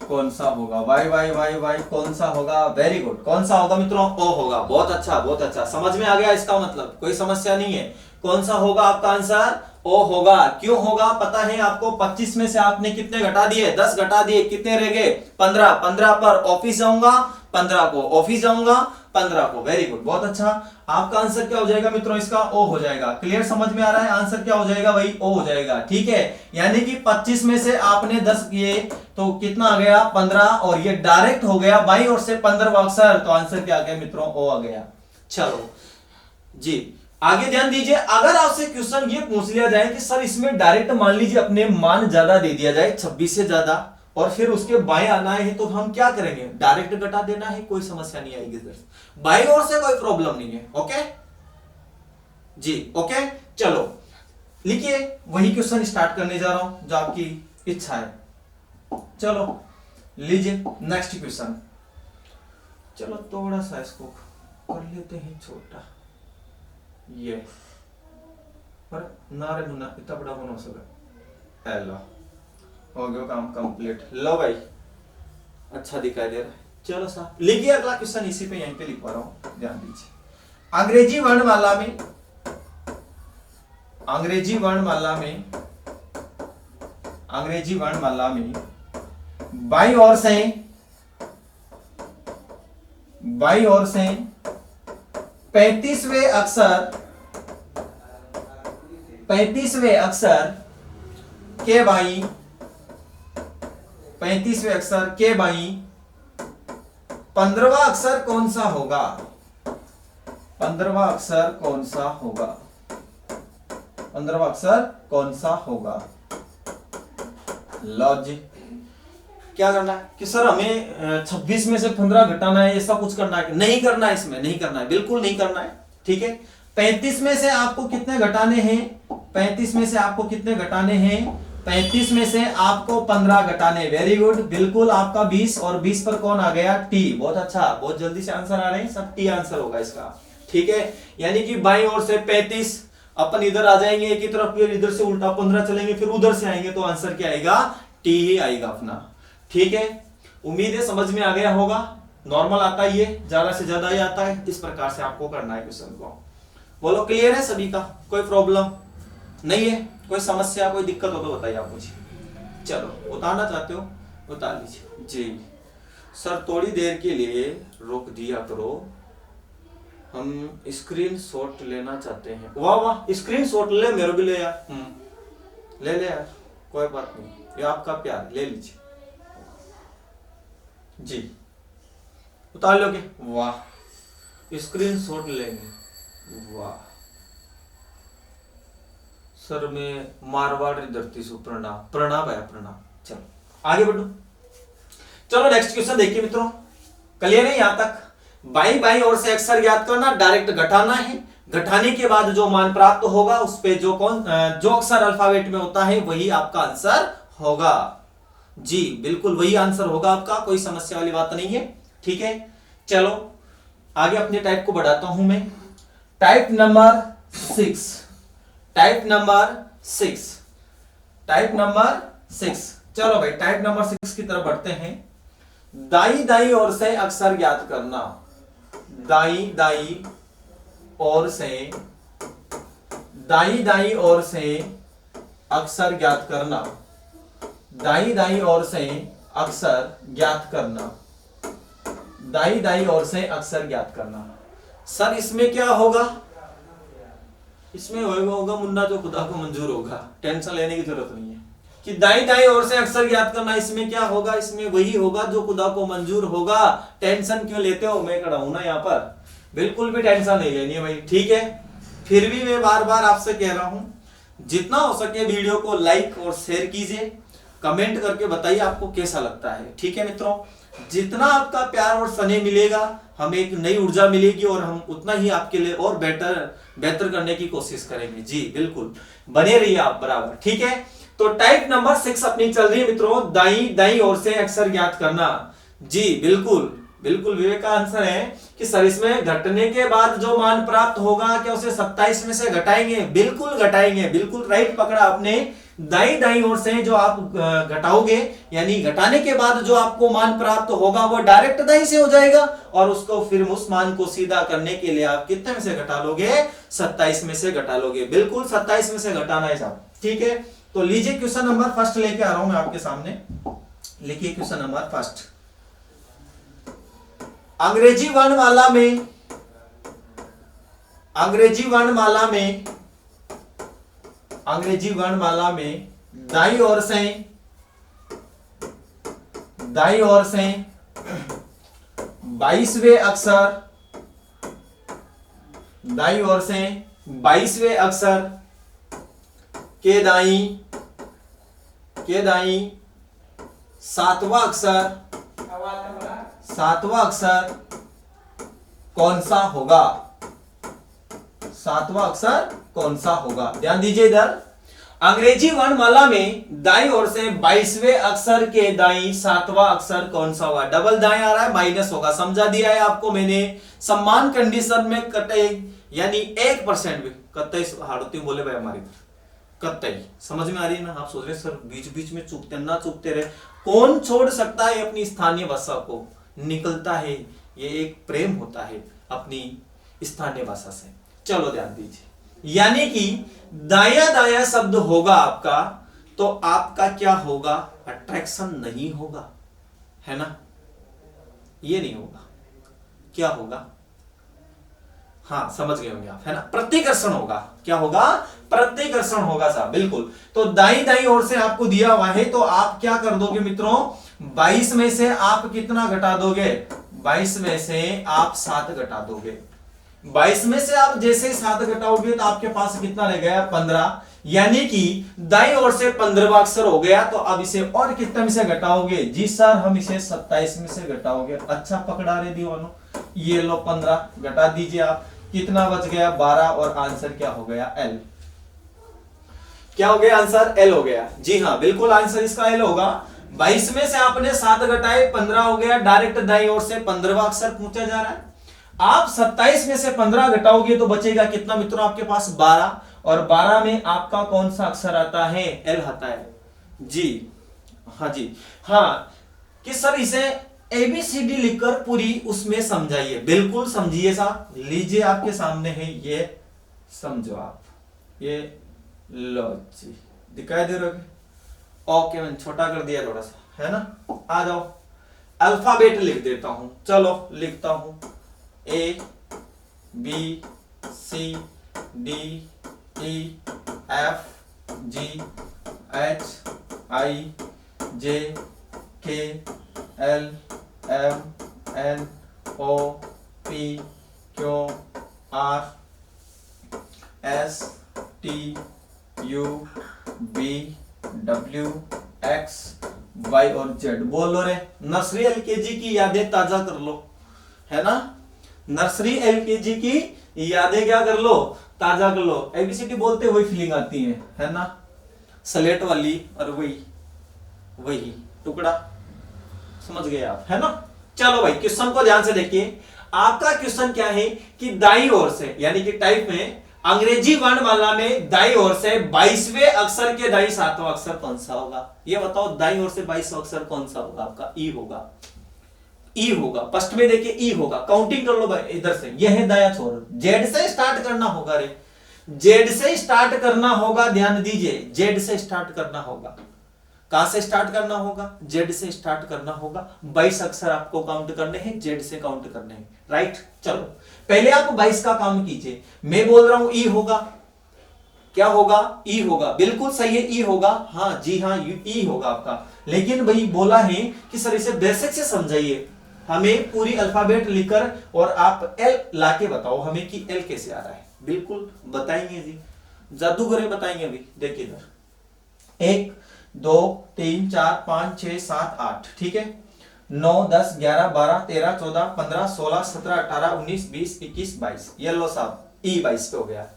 कौन सा होगा, वाई वाई वाई वाई कौन सा होगा, वेरी गुड, कौन सा होगा मित्रों, ओ होगा। बहुत अच्छा, बहुत अच्छा, समझ में आ गया, इसका मतलब कोई समस्या नहीं है। कौन सा होगा आपका आंसर, ओ होगा। क्यों होगा पता है आपको, 25 में से आपने कितने घटा दिए, 10 घटा दिए, कितने रह गए, 15। 15 पर ऑफिस जाऊंगा, 15 को ऑफिस जाऊंगा, 15 को, वेरी गुड, बहुत अच्छा। आपका आंसर क्या हो जाएगा मित्रों, इसका ओ हो जाएगा। क्लियर, समझ में आ रहा है, आंसर क्या हो जाएगा, वही ओ हो जाएगा, ठीक है। यानी कि 25 में से आपने 10 किए तो कितना आ गया, 15, और ये डायरेक्ट हो गया बाईं ओर से 15वां अक्षर, तो आंसर क्या आ गया मित्रों, ओ आ गया। चलो जी आगे ध्यान दीजिए। अगर आपसे क्वेश्चन ये पूछ लिया जाए कि सर इसमें डायरेक्ट मान लीजिए अपने मान ज्यादा दे दिया जाए, 26 से ज्यादा, और फिर उसके बाएं आना है, तो हम क्या करेंगे, डायरेक्ट घटा देना है, कोई समस्या नहीं आएगी सर, बाईं ओर से कोई प्रॉब्लम नहीं है, ओके जी, ओके। चलो लिखिए, वही क्वेश्चन स्टार्ट करने जा रहा हूं जो आपकी इच्छा है। चलो लीजिए नेक्स्ट क्वेश्चन। चलो थोड़ा सा इसको कर लेते हैं छोटा, ये पर नारे मुन्ना इतना बड़ा बनो सके, हेलो हो गया काम कंप्लीट। लो भाई अच्छा दिखाई दे रहा है, चलो साहब लिखिए अगला क्वेश्चन, इसी पे यहीं पे लिखवा रहा हूं, ध्यान दीजिए। अंग्रेजी वर्णमाला में, अंग्रेजी वर्णमाला में, अंग्रेजी वर्णमाला में बाईं ओर से, बाईं ओर से 35वें अक्षर, 35वें अक्षर के बाईं, 35वें अक्षर के बाईं 15वां अक्षर कौन सा होगा, 15वां अक्षर कौन सा होगा, 15वां अक्षर कौन सा होगा। लो जी, क्या करना है कि सर हमें 26 में से 15 घटाना है, ऐसा कुछ करना है, नहीं करना है, इसमें नहीं करना है, बिल्कुल नहीं करना है, ठीक है। 35 में से आपको कितने घटाने हैं, 35 में से आपको कितने घटाने हैं, 35 में से आपको 15 घटाने, वेरी गुड, बिल्कुल आपका 20, और 20 पर कौन आ गया, टी, बहुत अच्छा, बहुत जल्दी से आंसर आ रहे हैं सब, टी आंसर होगा इसका, ठीक है। यानी कि बाईं ओर से 35, अपन इधर आ जाएंगे एक ही तरफ, फिर इधर से उल्टा 15 चलेंगे, फिर उधर से आएंगे, तो आंसर क्या आएगा, टी ही आएगा अपना, ठीक है। उम्मीद है समझ में आ गया होगा। नॉर्मल आता है, ये ज्यादा से ज्यादा ही आता है, इस प्रकार से आपको करना है क्वेश्चन को। बोलो क्लियर है सभी का, कोई प्रॉब्लम नहीं है, कोई समस्या, कोई दिक्कत हो तो बताइए आप मुझे। चलो उतारना चाहते हो उतार लीजिए जी। सर थोड़ी देर के लिए रोक दिया करो, हम स्क्रीन शॉट लेना चाहते हैं। वाह वाह, स्क्रीन शॉट ले, मेरे भी ले यार, ले ले यार, कोई बात नहीं, ये आपका प्यार, ले लीजिए जी, उतार लोगे, वाह, स्क्रीन शॉट लेंगे, वाह सर मैं मारवाड़ धरती से प्रणव प्रणव है प्रणव। चलो आगे बढ़ो। चलो नेक्स्ट क्वेश्चन देखिए मित्रों, क्लियर है यहां तक? बाई बाई ओर से अक्षर ज्ञात करना, डायरेक्ट घटाना है, घटाने के बाद जो मान प्राप्त होगा उस पे जो अक्षर अल्फाबेट में होता है वही आपका आंसर होगा। जी बिल्कुल वही आंसर होगा आपका, कोई समस्या वाली बात नहीं है। ठीक है, चलो आगे अपने टाइप को बढ़ाता हूं मैं। Type number 6, type number 6, type number 6। चलो भाई टाइप नंबर 6 की तरफ बढ़ते हैं। दाई दाई ओर से अक्षर ज्ञात करना, दाई दाई ओर से, दाई दाई ओर से अक्षर ज्ञात करना, दाई दाई ओर से अक्षर ज्ञात करना, दाई दाई ओर से अक्षर ज्ञात करना। सर इसमें क्या होगा? इसमें होगा मुन्ना जो खुदा को मंजूर होगा, टेंशन लेने की जरूरत नहीं है कि दाई दाई ओर से अक्षर ज्ञात करना। इसमें क्या होगा? इसमें वही होगा जो खुदा को मंजूर होगा। टेंशन क्यों लेते हो? मैं खड़ा हूं ना यहाँ पर, बिल्कुल भी टेंशन नहीं लेनी है भाई। ठीक है, फिर भी मैं बार बार आपसे कह रहा हूं जितना हो सके वीडियो को लाइक और शेयर कीजिए, कमेंट करके बताइए आपको कैसा लगता है। ठीक है मित्रों, जितना आपका प्यार और स्नेह मिलेगा हमें एक नई ऊर्जा मिलेगी और हम उतना ही आपके लिए और बेहतर करने की कोशिश करेंगे। जी बिल्कुल बने रहिए आप बराबर। ठीक है, तो टाइप नंबर 6 अपनी चल रही है मित्रों, दाई दाई ओर से अक्षर ज्ञात करना। जी बिल्कुल बिल्कुल विवेक का आंसर है कि सर इसमें घटने के बाद जो मान प्राप्त होगा क्या उसे 27 में से घटाएंगे? बिल्कुल घटाएंगे, बिल्कुल राइट पकड़ा आपने। दाई दाई ओर से जो आप घटाओगे यानी घटाने के बाद जो आपको मान प्राप्त होगा वो डायरेक्ट दाई से हो जाएगा और उसको फिर उस मान को सीधा करने के लिए आप कितने में से घटा लोगे? 27 में से घटा लोगे। बिल्कुल 27 में से घटाना है साहब। ठीक है, तो लीजिए क्वेश्चन नंबर फर्स्ट लेके आ रहा हूं मैं आपके सामने। लिखिए क्वेश्चन नंबर फर्स्ट। अंग्रेजी वर्णमाला में, अंग्रेजी वर्णमाला में, अंग्रेजी वर्णमाला में दाई ओर से, दाई ओर से 22वें अक्षर, दाई ओर से 22वें अक्षर के दाई, के दाई 7वां अक्षर, 7वां अक्षर कौन सा होगा? 7वां अक्षर कौन सा होगा? ध्यान दीजिए इधर, अंग्रेजी वर्णमाला में दाई ओर से 22वें अक्षर के दाई 7वां अक्षर कौन सा होगा? डबल दाएं आ रहा है, माइनस होगा। समझा दिया है आपको मैंने। सम्मान कंडीशन में कतई यानी 1% भी कतई हाड़ती बोले भाई हमारी कतई समझ में आ रही है ना? आप सोच रहे सर बीच बीच में चूकते ना चूकते रहे, कौन छोड़ सकता है अपनी स्थानीय भाषा को? निकलता है, ये एक प्रेम होता है अपनी स्थानीय भाषा से। चलो ध्यान दीजिए, यानी कि दाया दाया शब्द होगा आपका तो आपका क्या होगा? अट्रैक्शन नहीं होगा, है ना? ये नहीं होगा, क्या होगा? हाँ समझ गए होंगे आप, है ना? प्रतिकर्षण होगा। क्या होगा? प्रतिकर्षण होगा साहब, बिल्कुल। तो दाई दाई ओर से आपको दिया हुआ है तो आप क्या कर दोगे मित्रों? 22 में से आप कितना घटा दोगे? 22 में से आप 7 घटा दोगे। 22 में से आप जैसे 7 घटाओगे तो आपके पास कितना रह गया? 15। यानी कि दाई ओर से 15वां अक्षर हो गया। तो अब इसे और कितने में से घटाओगे? जी सर हम इसे 27 में से घटाओगे। अच्छा पकड़ा रे दीवानो, ये लो 15 घटा दीजिए आप। कितना बच गया? 12 और आंसर क्या हो गया? एल। क्या हो गया? आंसर एल हो गया। जी हाँ बिल्कुल आंसर इसका एल होगा। 22 में से आपने 7 घटाए 15 हो गया। डायरेक्ट दाई ओर से 15वां अक्षर पूछा जा रहा है। आप 27 में से 15 घटाओगे तो बचेगा कितना मित्रों आपके पास? 12। और 12 में आपका कौन सा अक्षर आता है? एल आता है। जी हाँ जी हाँ, कि सर इसे एबीसीडी लिखकर पूरी उसमें समझाइए। बिल्कुल समझिए साहब, लीजिए आपके सामने है ये, समझो आप। ये लो जी, दिखाई दे रहा है? ओके मैंने छोटा कर दिया थोड़ा सा, है ना? आ जाओ, अल्फाबेट लिख देता हूं। चलो लिखता हूं A B C D E F G H I J K L M N O P Q R S T U V W X Y और Z। बोलो रे, नर्सरी एलकेजी की यादें ताजा कर लो, है ना। नर्सरी एलकेजी की यादें क्या कर लो, ताजा कर लो। एबीसीडी बोलते हुए फीलिंग आती है ना, स्लेट वाली और वही टुकड़ा, समझ गए आप, है ना। चलो भाई क्वेश्चन को ध्यान से देखिए। आपका क्वेश्चन क्या है कि दाईं ओर से, यानी कि टाइप में अंग्रेजी वर्णमाला में दाईं ओर से 22वें अक्षर के दाईं 7वां अक्षर कौन सा होगा, ये बताओ। दाईं ओर से 22वां अक्षर कौन सा होगा आपका, ई होगा। ई होगा, फर्स्ट में देखिए ई होगा। काउंटिंग कर लो भाई इधर से, यह है दाया छोर। जेड से स्टार्ट करना होगा रे, जेड से स्टार्ट करना होगा, ध्यान दीजिए, जेड से स्टार्ट करना होगा। कहां से स्टार्ट करना होगा, जेड से स्टार्ट करना होगा। 22 अक्षर आपको काउंट करने हैं, जेड से काउंट करने हैं, राइट। चलो पहले आप 22 का काम कीजिए। मैं बोल रहा हूं ई होगा, क्या होगा, ई होगा, बिल्कुल सही है, ई होगा। हाँ जी हाँ, ई होगा आपका। लेकिन भाई बोला है कि सर इसे बेसिक से समझाइए, हमें पूरी अल्फाबेट लिखकर और आप एल लाके बताओ हमें कि एल कैसे आ रहा है। बिल्कुल बताएंगे जी, जादूगर बताएंगे। अभी देखिए इधर 1 2 3 4 5 6 7 8, ठीक है। 9 10 11 12 13 14 15 16 17 18 19 20 21 22। ये लो साहब, ई 22 पे हो गया।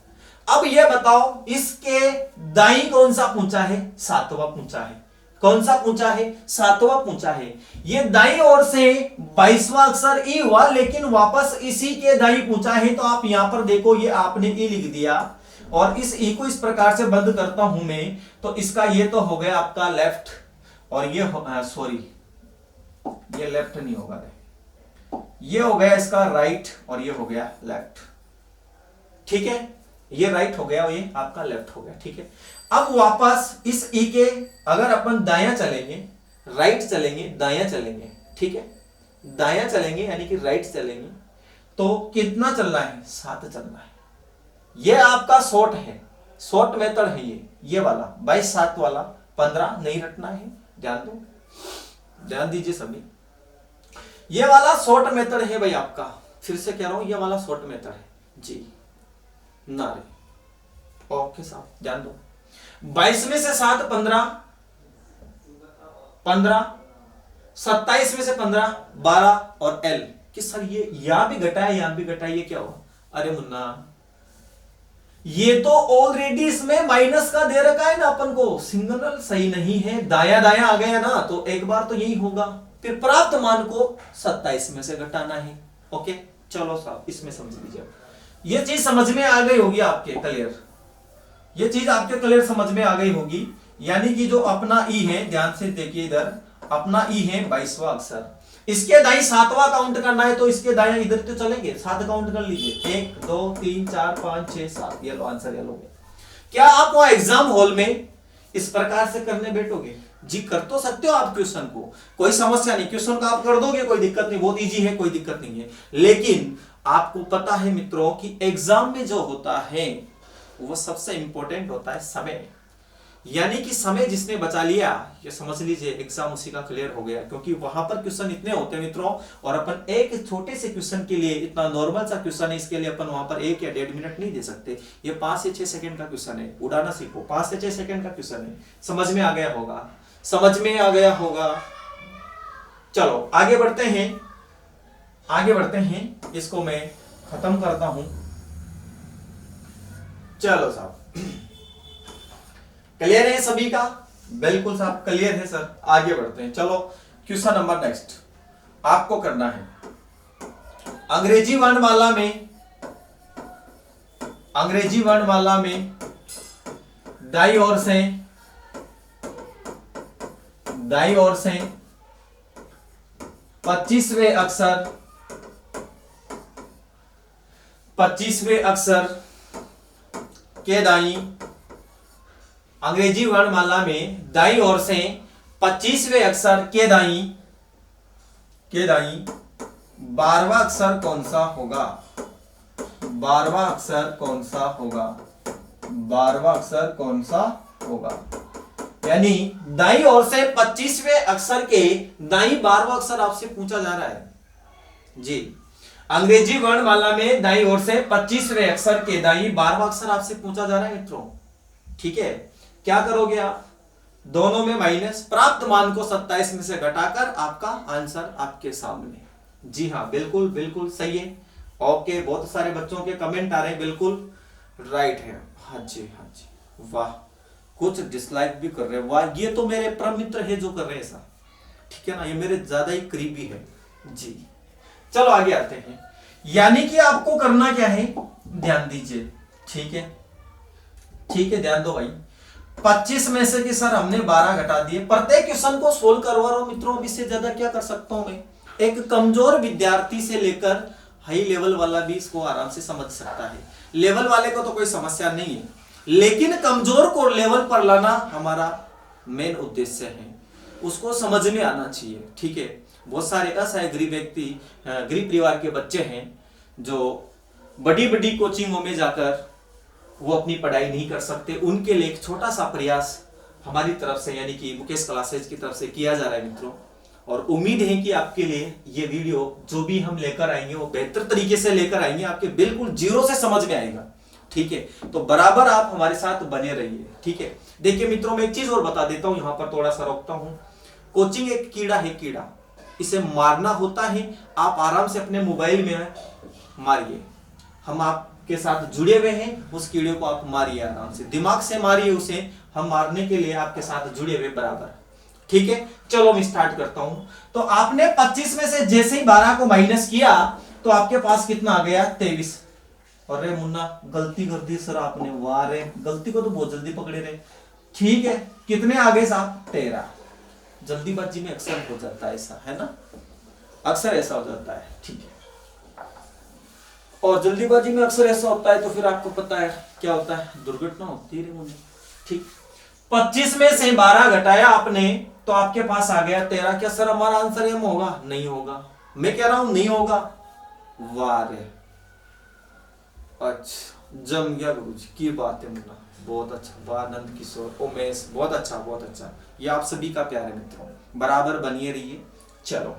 अब ये बताओ इसके दाई कौन सा पूंछा है, 7वां पूंछा है। कौन सा पूंछा है, 7वां पूंछा है। ये दाई ओर से 22वां अक्षर ई हुआ, लेकिन वापस इसी के दाई पूंछा है। तो आप यहां पर देखो, ये आपने ई लिख दिया और इस ई को इस प्रकार से बंद करता हूं मैं, तो इसका ये तो हो गया आपका लेफ्ट, और ये सॉरी ये लेफ्ट नहीं होगा, ये हो गया इसका राइट, और ये हो गया लेफ्ट, ठीक है। ये राइट हो गया और ये आपका लेफ्ट हो गया, ठीक है। अब वापस इस ई के अगर अपन दायां चलेंगे, राइट चलेंगे, दायां चलेंगे, ठीक है, दायां चलेंगे यानी कि राइट चलेंगे, तो कितना चलना है, 7 चलना है। ये आपका शॉर्ट है, शॉर्ट मेथड है ये वाला 22 7 वाला, 15 नहीं रटना है, ध्यान दो, ध्यान दीजिए सभी। ये वाला शॉर्ट मेथड है भाई आपका, फिर से कह रहा हूं, ये वाला शॉर्ट मेथड है जी, नारे। ओके साहब, ध्यान दो। 22 में से 7 15, 27 में से 15 12, और एल कि सर ये यहां भी घटा है, यहां भी घटा है, ये क्या हुआ। अरे मुन्ना, ये तो ऑलरेडी इसमें माइनस का दे रखा है ना अपन को, सिग्नल सही नहीं है, दाया दाया आ गया ना, तो एक बार तो यही होगा। फिर प्राप्त मान को 27 में से घटाना है। ओके चलो साहब, इसमें समझ लीजिए, ये चीज समझ में आ गई होगी आपके क्लियर, ये चीज आपके क्लियर समझ में आ गई होगी। यानी कि जो अपना ई है, ध्यान से देखिए इधर, अपना ई है 22वां अक्षर, इसके दाई 7वां काउंट करना है, तो इसके दाएं इधर तो चलेंगे, 7 काउंट कर लीजिए, 1 2 3 4 5 6 7, ये लो आंसर, ये लो। क्या आप वहां एग्जाम हॉल में इस प्रकार से करने बैठोगे जी? कर तो सकते हो आप क्वेश्चन को, कोई समस्या नहीं, क्वेश्चन का आप कर दोगे, कोई दिक्कत नहीं, बहुत इजी है, कोई दिक्कत नहीं है। लेकिन आपको पता है मित्रों कि एग्जाम में जो होता है वो सबसे इंपॉर्टेंट होता है समय, यानी कि समय जिसने बचा लिया, ये समझ लीजिए एग्जाम उसी का क्लियर हो गया, क्योंकि वहां पर क्वेश्चन इतने होते हैं मित्रों, और अपन एक छोटे से क्वेश्चन के लिए, इतना नॉर्मल सा क्वेश्चन है, इसके लिए अपन वहां पर 1 या 1.5 मिनट नहीं दे सकते। ये 5 से 6 सेकंड का क्वेश्चन है, उड़ाना सीखो, 5 से 6 सेकंड का क्वेश्चन है। समझ में आ गया होगा, समझ में आ गया होगा। चलो आगे बढ़ते हैं, आगे बढ़ते हैं, इसको मैं खत्म करता हूं। चलो साहब, क्लियर है सभी का? बिल्कुल साहब क्लियर है सर, आगे बढ़ते हैं। चलो क्वेश्चन नंबर नेक्स्ट आपको करना है, अंग्रेजी वर्णमाला में, अंग्रेजी वर्णमाला में दाईं ओर से, दाईं ओर से 25वें अक्षर, 25वें अक्षर के दाईं, अंग्रेजी वर्णमाला में दाईं ओर से 25वें अक्षर के दाईं, के दाईं 12वां अक्षर कौन सा होगा, 12वां अक्षर कौन सा होगा, 12वां अक्षर कौन सा होगा। यानी दाईं ओर से 25वें अक्षर के दाईं 12वां अक्षर आपसे पूछा जा रहा है जी। अंग्रेजी वर्णमाला में दाईं ओर से 25वें अक्षर के दाईं 12वां अक्षर आपसे पूछा जा रहा है मित्रों। ठीक है, क्या करोगे आप, दोनों में माइनस, प्राप्त मान को 27 में से घटाकर आपका आंसर आपके सामने। जी हाँ, बिल्कुल बिल्कुल सही है। ओके, बहुत सारे बच्चों के कमेंट आ रहे हैं, बिल्कुल राइट है। हाँ जी, हाँ जी, वाह, कुछ डिसलाइक भी कर रहे हैं, वाह, ये तो मेरे परम मित्र है जो कर रहे हैं ऐसा, ठीक है ना, ये मेरे ज्यादा ही करीबी है जी। चलो आगे आते हैं। यानी कि आपको करना क्या है, ध्यान दीजिए, ठीक है, ठीक है, ध्यान दो भाई। 25 में से कि सर हमने 12 घटा दिए, प्रत्येक क्वेश्चन को सोल्व करवा रहा हूं मित्रों, अब इससे ज्यादा क्या कर सकता हूं मैं। एक कमजोर विद्यार्थी से लेकर हाई लेवल वाला भी इसको आराम से समझ सकता है। लेवल वाले को तो कोई समस्या नहीं है, लेकिन कमजोर को लेवल पर लाना हमारा मेन उद्देश्य है, उसको समझ में आना चाहिए, ठीक है। बहुत सारे असहाय व्यक्ति, गरीब परिवार के बच्चे हैं जो बड़ी बड़ी कोचिंगों में जाकर वो अपनी पढ़ाई नहीं कर सकते, उनके लिए एक छोटा सा प्रयास हमारी तरफ से यानी कि मुकेश क्लासेज की तरफ से किया जा रहा है मित्रों। और उम्मीद है कि आपके लिए ये वीडियो जो भी हम लेकर आएंगे वो बेहतर तरीके से लेकर आएंगे, आपके बिल्कुल जीरो से समझ में आएगा, ठीक है। तो बराबर आप हमारे साथ बने रहिए, ठीक है। देखिए मित्रों, मैं एक चीज और बता देता हूं, यहां पर थोड़ा सा रोकता हूं। कोचिंग एक कीड़ा है, कीड़ा, इसे मारना होता है। आप आराम से अपने मोबाइल में मारिए, हम आपके साथ जुड़े हुए हैं, उस कीड़े को आप मारिए, आराम से दिमाग से मारिए उसे, हम मारने के लिए आपके साथ जुड़े हुए बराबर, ठीक है। चलो मैं स्टार्ट करता हूं। तो आपने 25 में से जैसे ही 12 को माइनस किया तो आपके पास कितना आ गया, 23। अरे मुन्ना गलती कर दी सर आपने, वाह रे, गलती को तो बहुत जल्दी पकड़े रहे, ठीक है। कितने आ गए साहब, 13। जल्दीबाजी में अक्सर हो जाता है ऐसा, है ना, अक्सर ऐसा हो जाता है, ठीक है। और जल्दीबाजी में अक्सर ऐसा होता है तो फिर आपको पता है क्या होता है, दुर्घटना होती है रे मुन्ना, ठीक। 25 में से 12 घटाया आपने तो आपके पास आ गया 13। क्या सर हमारा आंसर एम होगा, नहीं होगा, मैं कह रहा हूं नहीं होगा, वाह रे, अच्छा जम गया गुरुजी, की बात है मुन्ना, बहुत अच्छा, वाह नंद किशोर, उमेश, बहुत अच्छा, बहुत अच्छा, ये आप सभी का प्यार है मित्रों, बराबर बनिए रहिए। चलो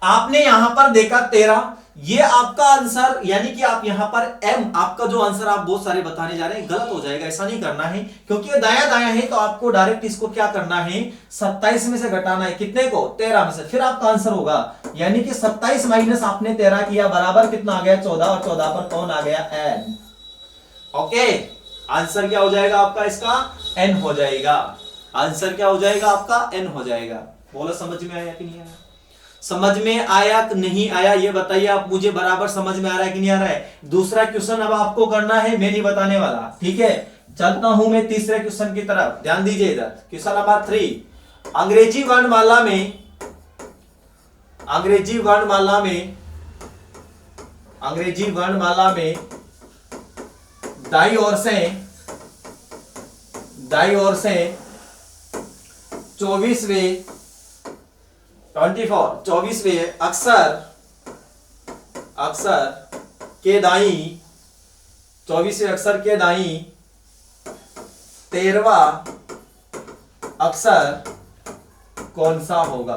आपने यहां पर देखा 13, ये आपका आंसर, यानी कि आप यहां पर m, आपका जो आंसर आप बहुत सारे बताने जा रहे हैं गलत हो जाएगा, ऐसा नहीं करना है, क्योंकि ये दाया दाया है, तो आपको डायरेक्ट इसको क्या करना है, 27 में से घटाना है, कितने को, 13 में से, फिर आपका आंसर होगा, यानी कि 27 माइनस आपने 13 किया, बराबर कितना आ गया, 14, और 14 पर कौन आ गया, n। ओके, आंसर क्या हो जाएगा आपका, इसका n हो जाएगा, आंसर क्या हो जाएगा आपका, n हो जाएगा। बोलो समझ में आया कि नहीं आया, समझ में आया कि नहीं आया, ये बताइए आप मुझे, बराबर समझ में आ रहा है कि नहीं आ रहा है। दूसरा क्वेश्चन अब आपको करना है, मैं नहीं बताने वाला, ठीक है। चलता हूं मैं तीसरे क्वेश्चन की तरफ, ध्यान दीजिए इधर, क्वेश्चन नंबर 3। अंग्रेजी वर्णमाला में, अंग्रेजी वर्णमाला में, अंग्रेजी वर्णमाला में दाई ओर से 24वें अक्षर के दाई, 24वें अक्षर के दाई 13वां अक्षर कौन सा होगा,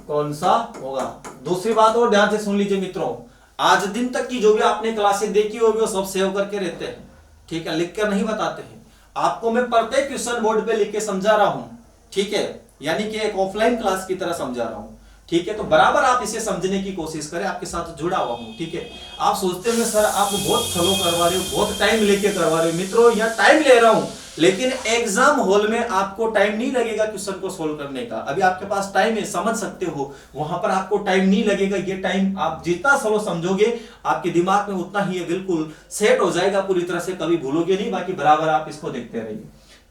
कौन सा होगा। दूसरी बात और ध्यान से सुन लीजिए मित्रों, आज दिन तक की जो भी आपने क्लासेस देखी होगी वो सब सेव करके रहते हैं, ठीक है, लिख कर नहीं बताते हैं आपको, मैं प्रत्येक क्वेश्चन बोर्ड पे लिख के समझा रहा हूं, ठीक है, यानी कि एक ऑफलाइन क्लास की तरह समझा रहा हूं, ठीक है। तो बराबर आप इसे समझने की कोशिश करें, आपके साथ जुड़ा हुआ हूं, ठीक है। आप सोचते होंगे सर आप बहुत स्लो करवा रहे हो, बहुत टाइम लेके करवा रहे हो, मित्रों यहाँ टाइम ले रहा हूं, लेकिन एग्जाम हॉल में आपको टाइम नहीं लगेगा क्वेश्चन को सोल्व करने का। अभी आपके पास टाइम है, समझ सकते हो, वहां पर आपको टाइम नहीं लगेगा। ये टाइम आप जितना स्लो समझोगे आपके दिमाग में उतना ही बिल्कुल सेट हो जाएगा, पूरी तरह से कभी भूलोगे नहीं। बाकी बराबर आप इसको देखते रहिए।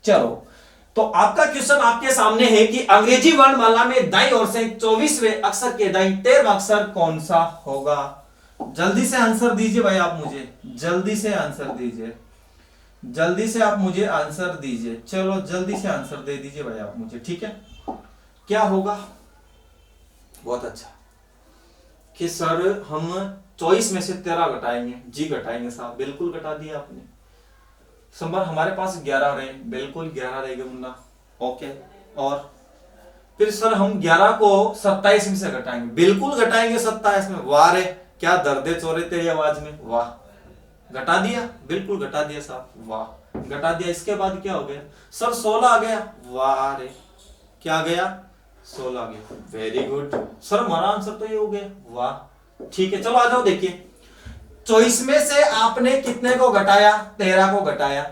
चलो, तो आपका क्वेश्चन आपके सामने है कि अंग्रेजी वर्णमाला में दाईं ओर से 24वें अक्षर के दाईं 13वां अक्षर कौन सा होगा। जल्दी से आंसर दीजिए भाई, आप मुझे जल्दी से आंसर दीजिए, जल्दी से आप मुझे आंसर दीजिए। चलो जल्दी से आंसर दे दीजिए भाई आप मुझे, ठीक है। क्या होगा, बहुत अच्छा, कि सर हम 24 में से 13 घटाएंगे। जी घटाएंगे साहब, बिल्कुल घटा दिया आपने। संबर हमारे पास 11 रहे, बिल्कुल 11 रहेगा मुन्ना, ओके। और फिर सर हम 11 को 27 में से घटाएंगे, बिल्कुल घटाएंगे 27 में। वाह रे, क्या दर्द है चोरे तेरी आवाज में, वाह घटा दिया, बिल्कुल घटा दिया साहब, वाह घटा दिया। इसके बाद क्या हो गया सर, 16 आ गया, वाह रे, क्या आ गया 16 आ गया, वेरी गुड सर, हमारा आंसर तो ये हो गया, वाह ठीक है। चलो आ जाओ, देखिए 24 में से आपने कितने को घटाया, 13 को घटाया।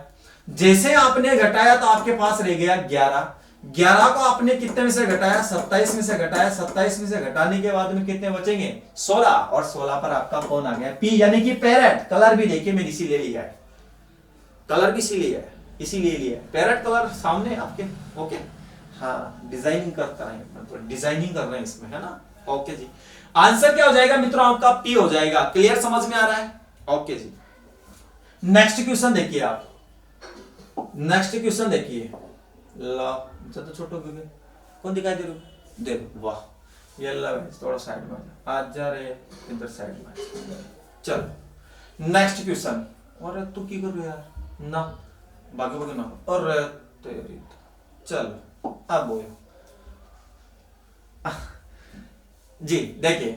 जैसे आपने घटाया तो आपके पास रह गया 11, 11 को आपने कितने में से घटाया, 27 में से घटाया, 27 में से घटाने के बाद में कितने बचेंगे 16, और 16 पर आपका कौन आ गया, पी, यानी कि पैरेट। कलर भी देखिए मैंने इसीलिए लिया है, कलर भी इसीलिए है, इसीलिए लिया है पैरेट कलर सामने आपके, ओके हाँ, डिजाइनिंग करता है, मतलब डिजाइनिंग कर रहे हैं इसमें, है ना, ओके जी। आंसर क्या हो जाएगा मित्रों, आपका पी हो जाएगा। क्लियर, समझ में आ रहा है, ओके जी। नेक्स्ट क्वेश्चन देखिए आप, नेक्स्ट क्वेश्चन देखिए, ला ज्यादा छोटो क्यों कौन दिखाई दे रहा, देखो वाह, ये थोड़ा साइड में आ जा रहे, इधर साइड में, चल नेक्स्ट क्वेश्चन। और तू की कर रहा यार, ना बाकी बाकी ना, और तेरी चल अब बोलो जी। देखिए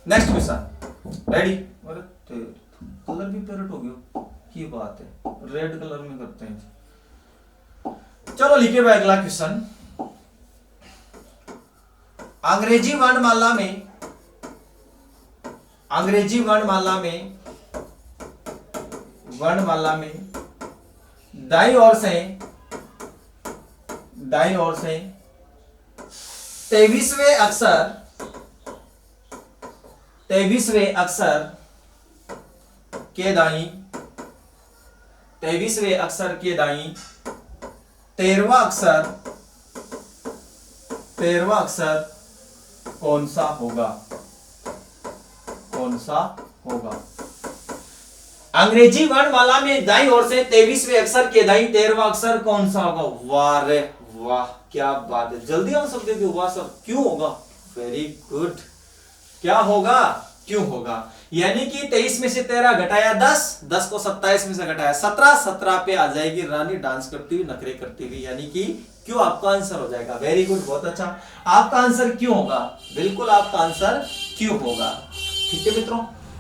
नेक्स्ट क्वेश्चन, रेडी, और कलर भी पैरेट हो गया, की बात है, रेड कलर में करते हैं। चलो लिखिए भाई अगला क्वेश्चन। अंग्रेजी वर्णमाला में, अंग्रेजी वर्णमाला में, वर्णमाला में दाईं ओर से, दाईं ओर से 23वें अक्षर, 23वें अक्षर के दाईं, 23वें अक्षर के दाईं 13वां अक्षर, 13वां अक्षर कौन सा होगा, कौन सा होगा। अंग्रेजी वर्णमाला में दाईं ओर से 23वें अक्षर के दाईं 13वां अक्षर कौन सा होगा, वाह रे वाह, क्या बात है, जल्दी आंसर दे दो, वाह सर क्यों होगा, वेरी गुड, क्या होगा, क्यों होगा। यानी कि 23 में से 13 घटाया 10, 10 को 27 में से घटाया 17, 17 पे आ जाएगी रानी डांस करती हुई, नखरे करती हुई, यानी कि क्यों आपका आंसर हो जाएगा। वेरी गुड, बहुत अच्छा। आपका आंसर क्यों होगा, बिल्कुल आपका आंसर क्यों होगा। ठीक है मित्रों,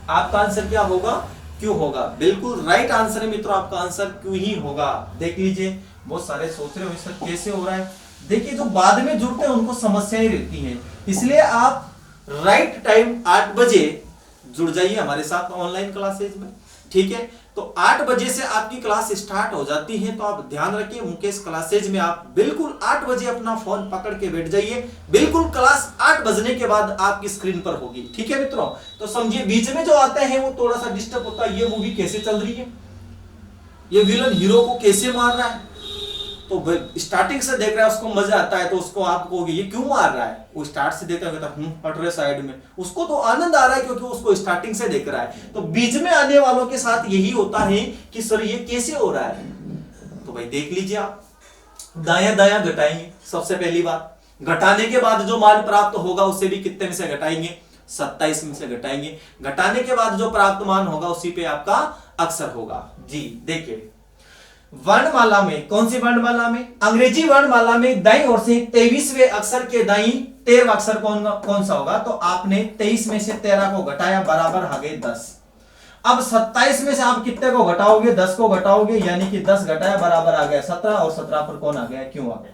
आपका आंसर क्या होगा, क्यों होगा, बिल्कुल राइट आंसर है मित्रों, आपका आंसर क्यों ही होगा। देख लीजिए, बहुत सारे सोच रहे हो सर कैसे हो रहा है। देखिए जो बाद में जुड़ते हैं उनको समस्याएं रहती हैं, इसलिए आप राइट टाइम 8 बजे जुड़ जाइए हमारे साथ ऑनलाइन क्लासेज में, ठीक है। तो 8 बजे से आपकी क्लास स्टार्ट हो जाती है, तो आप ध्यान रखिए मुकेश क्लासेज में आप बिल्कुल 8 बजे अपना फोन पकड़ के बैठ जाइए, बिल्कुल क्लास 8 बजने के बाद आपकी स्क्रीन पर होगी, ठीक है मित्रों। तो समझिए बीच में जो आते हैं वो थोड़ा सा डिस्टर्ब होता है, ये मूवी कैसे चल रही है, ये विलन हीरो को कैसे मार रहा है, तो स्टार्टिंग से देख रहा है उसको मजा आता है, तो उसको आप कहोगे ये क्यों मार रहा है, वो स्टार्ट से देखा हट रहे साइड में, उसको तो आनंद आ रहा है क्योंकि उसको स्टार्टिंग से देख रहा है। तो बीच में आने वालों के साथ यही होता है कि सर ये कैसे हो रहा है, तो भाई देख लीजिए आप, दाया दाया घटाएंगे, सबसे पहली बात घटाने के बाद जो मान प्राप्त होगा उसे भी कितने में से घटाएंगे, 27 में से घटाएंगे, घटाने के बाद जो प्राप्त मान होगा उसी पे आपका अक्षर होगा। जी देखिए वर्णमाला में, कौन सी वर्णमाला में, अंग्रेजी वर्णमाला में दाईं ओर से 23वें अक्षर के दाईं 13वां अक्षर कौन सा होगा, तो आपने 23 में से 13 को घटाया, बराबर आ गए 10। अब 27 में से आप कितने को घटाओगे, 10 को घटाओगे, यानी कि 10 घटाया बराबर आ गया 17, और 17 पर कौन आ गया, क्यों आ गया,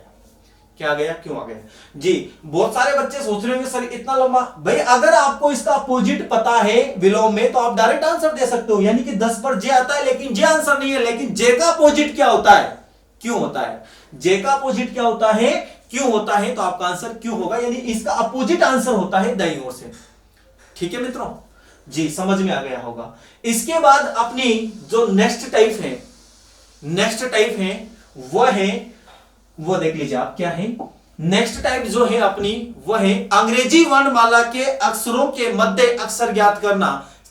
क्या आ गया, क्यों आ गया। जी बहुत सारे बच्चे सोच रहे होंगे सर इतना लंबा, भाई अगर आपको इसका अपोजिट पता है विलोम में तो आप डायरेक्ट आंसर दे सकते हो, यानी कि 10 पर जे आता है लेकिन जे आंसर नहीं है, लेकिन जे का अपोजिट क्या होता है, क्यों होता है, जे का अपोजिट क्या होता है, क्यों होता है, तो आपका आंसर क्यों होगा, यानी इसका अपोजिट आंसर होता है दाईं ओर से। ठीक है मित्रों, जी समझ में आ गया होगा। इसके बाद अपनी जो नेक्स्ट टाइप है, नेक्स्ट टाइप है वह है, वो देख लीजिए आप क्या है, नेक्स्ट टाइप जो है अपनी वह है अंग्रेजी वर्णमाला के अक्षरों के मध्य अक्षर ज्ञात करना।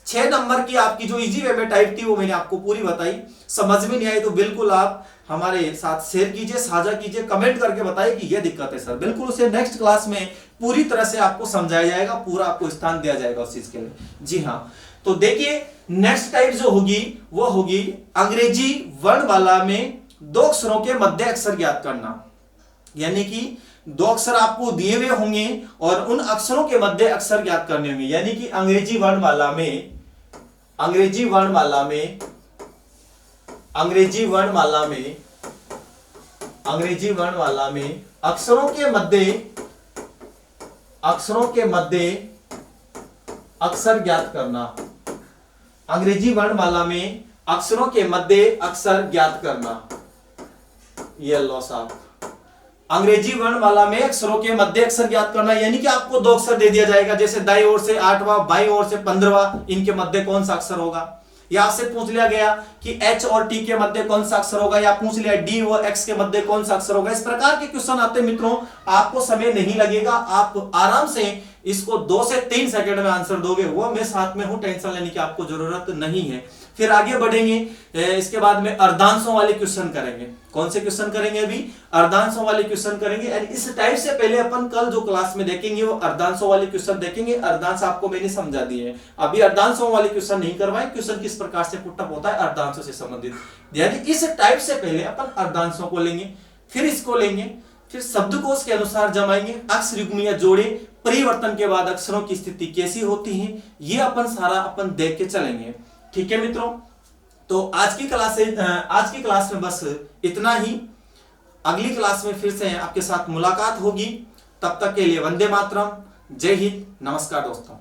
6 नंबर की आपकी जो इजी वे में टाइप थी वो मैंने आपको पूरी बताई, समझ में नहीं आई तो बिल्कुल आप हमारे साथ शेयर कीजिए, साझा कीजिए, कमेंट करके बताइए कि यह दिक्कत है सर, बिल्कुल उसे नेक्स्ट क्लास में पूरी तरह से आपको समझाया जाएगा, पूरा आपको स्थान दिया जाएगा उस चीज के लिए। जी हाँ, तो देखिए नेक्स्ट टाइप जो होगी वो होगी अंग्रेजी वर्णमाला में 2 अक्षरों के मध्य अक्षर ज्ञात करना, यानी कि 2 अक्षर आपको दिए हुए होंगे और उन अक्षरों के मध्य अक्षर ज्ञात करने होंगे, यानी कि अंग्रेजी वर्णमाला में अंग्रेजी वर्णमाला में अक्षरों के मध्य अक्षर ज्ञात करना। अंग्रेजी वर्णमाला में अक्षरों के मध्य अक्षर ज्ञात करना। ये लो साहब, अंग्रेजी वर्णमाला में अक्षरों के मध्य अक्षर ज्ञात करना, यानी कि आपको दो अक्षर दे दिया जाएगा, जैसे दाईं ओर से 8वां, बाईं ओर से 15वां, इनके मध्य कौन सा अक्षर होगा। या आपसे पूछ लिया गया कि H और T के मध्य कौन सा अक्षर होगा, या पूछ लिया D और X के मध्य कौन सा अक्षर होगा। इस प्रकार के क्वेश्चन आते हैं मित्रों, आपको समय नहीं लगेगा, आप आराम से इसको 2 से 3 सेकंड में आंसर दोगे। वो मैं साथ में हूं, टेंशन लेने की आपको जरूरत नहीं है। फिर आगे बढ़ेंगे, इसके बाद में अर्धांशों वाले क्वेश्चन करेंगे। कौन से क्वेश्चन करेंगे? अभी अर्धांशों वाले क्वेश्चन करेंगे। और इस टाइप से पहले अपन कल जो क्लास में देखेंगे वो अर्धांशों वाले क्वेश्चन देखेंगे। अर्धांश आपको मैंने समझा दिए हैं, अभी अर्धांशों वाले क्वेश्चन नहीं करवाए। क्वेश्चन किस प्रकार से पुट अप होता है अर्धांशों से संबंधित, यानी इस टाइप से पहले अपन अर्धांशों को लेंगे, फिर इसको लेंगे, फिर शब्दकोश के अनुसार जमाएंगे, अक्षर युग्म या जोड़े, परिवर्तन के बाद अक्षरों की स्थिति कैसी होती है, ये अपन सारा अपन देख के चलेंगे। ठीक है मित्रों, तो आज की क्लास में बस इतना ही। अगली क्लास में फिर से आपके साथ मुलाकात होगी। तब तक के लिए वंदे मातरम, जय हिंद, नमस्कार दोस्तों।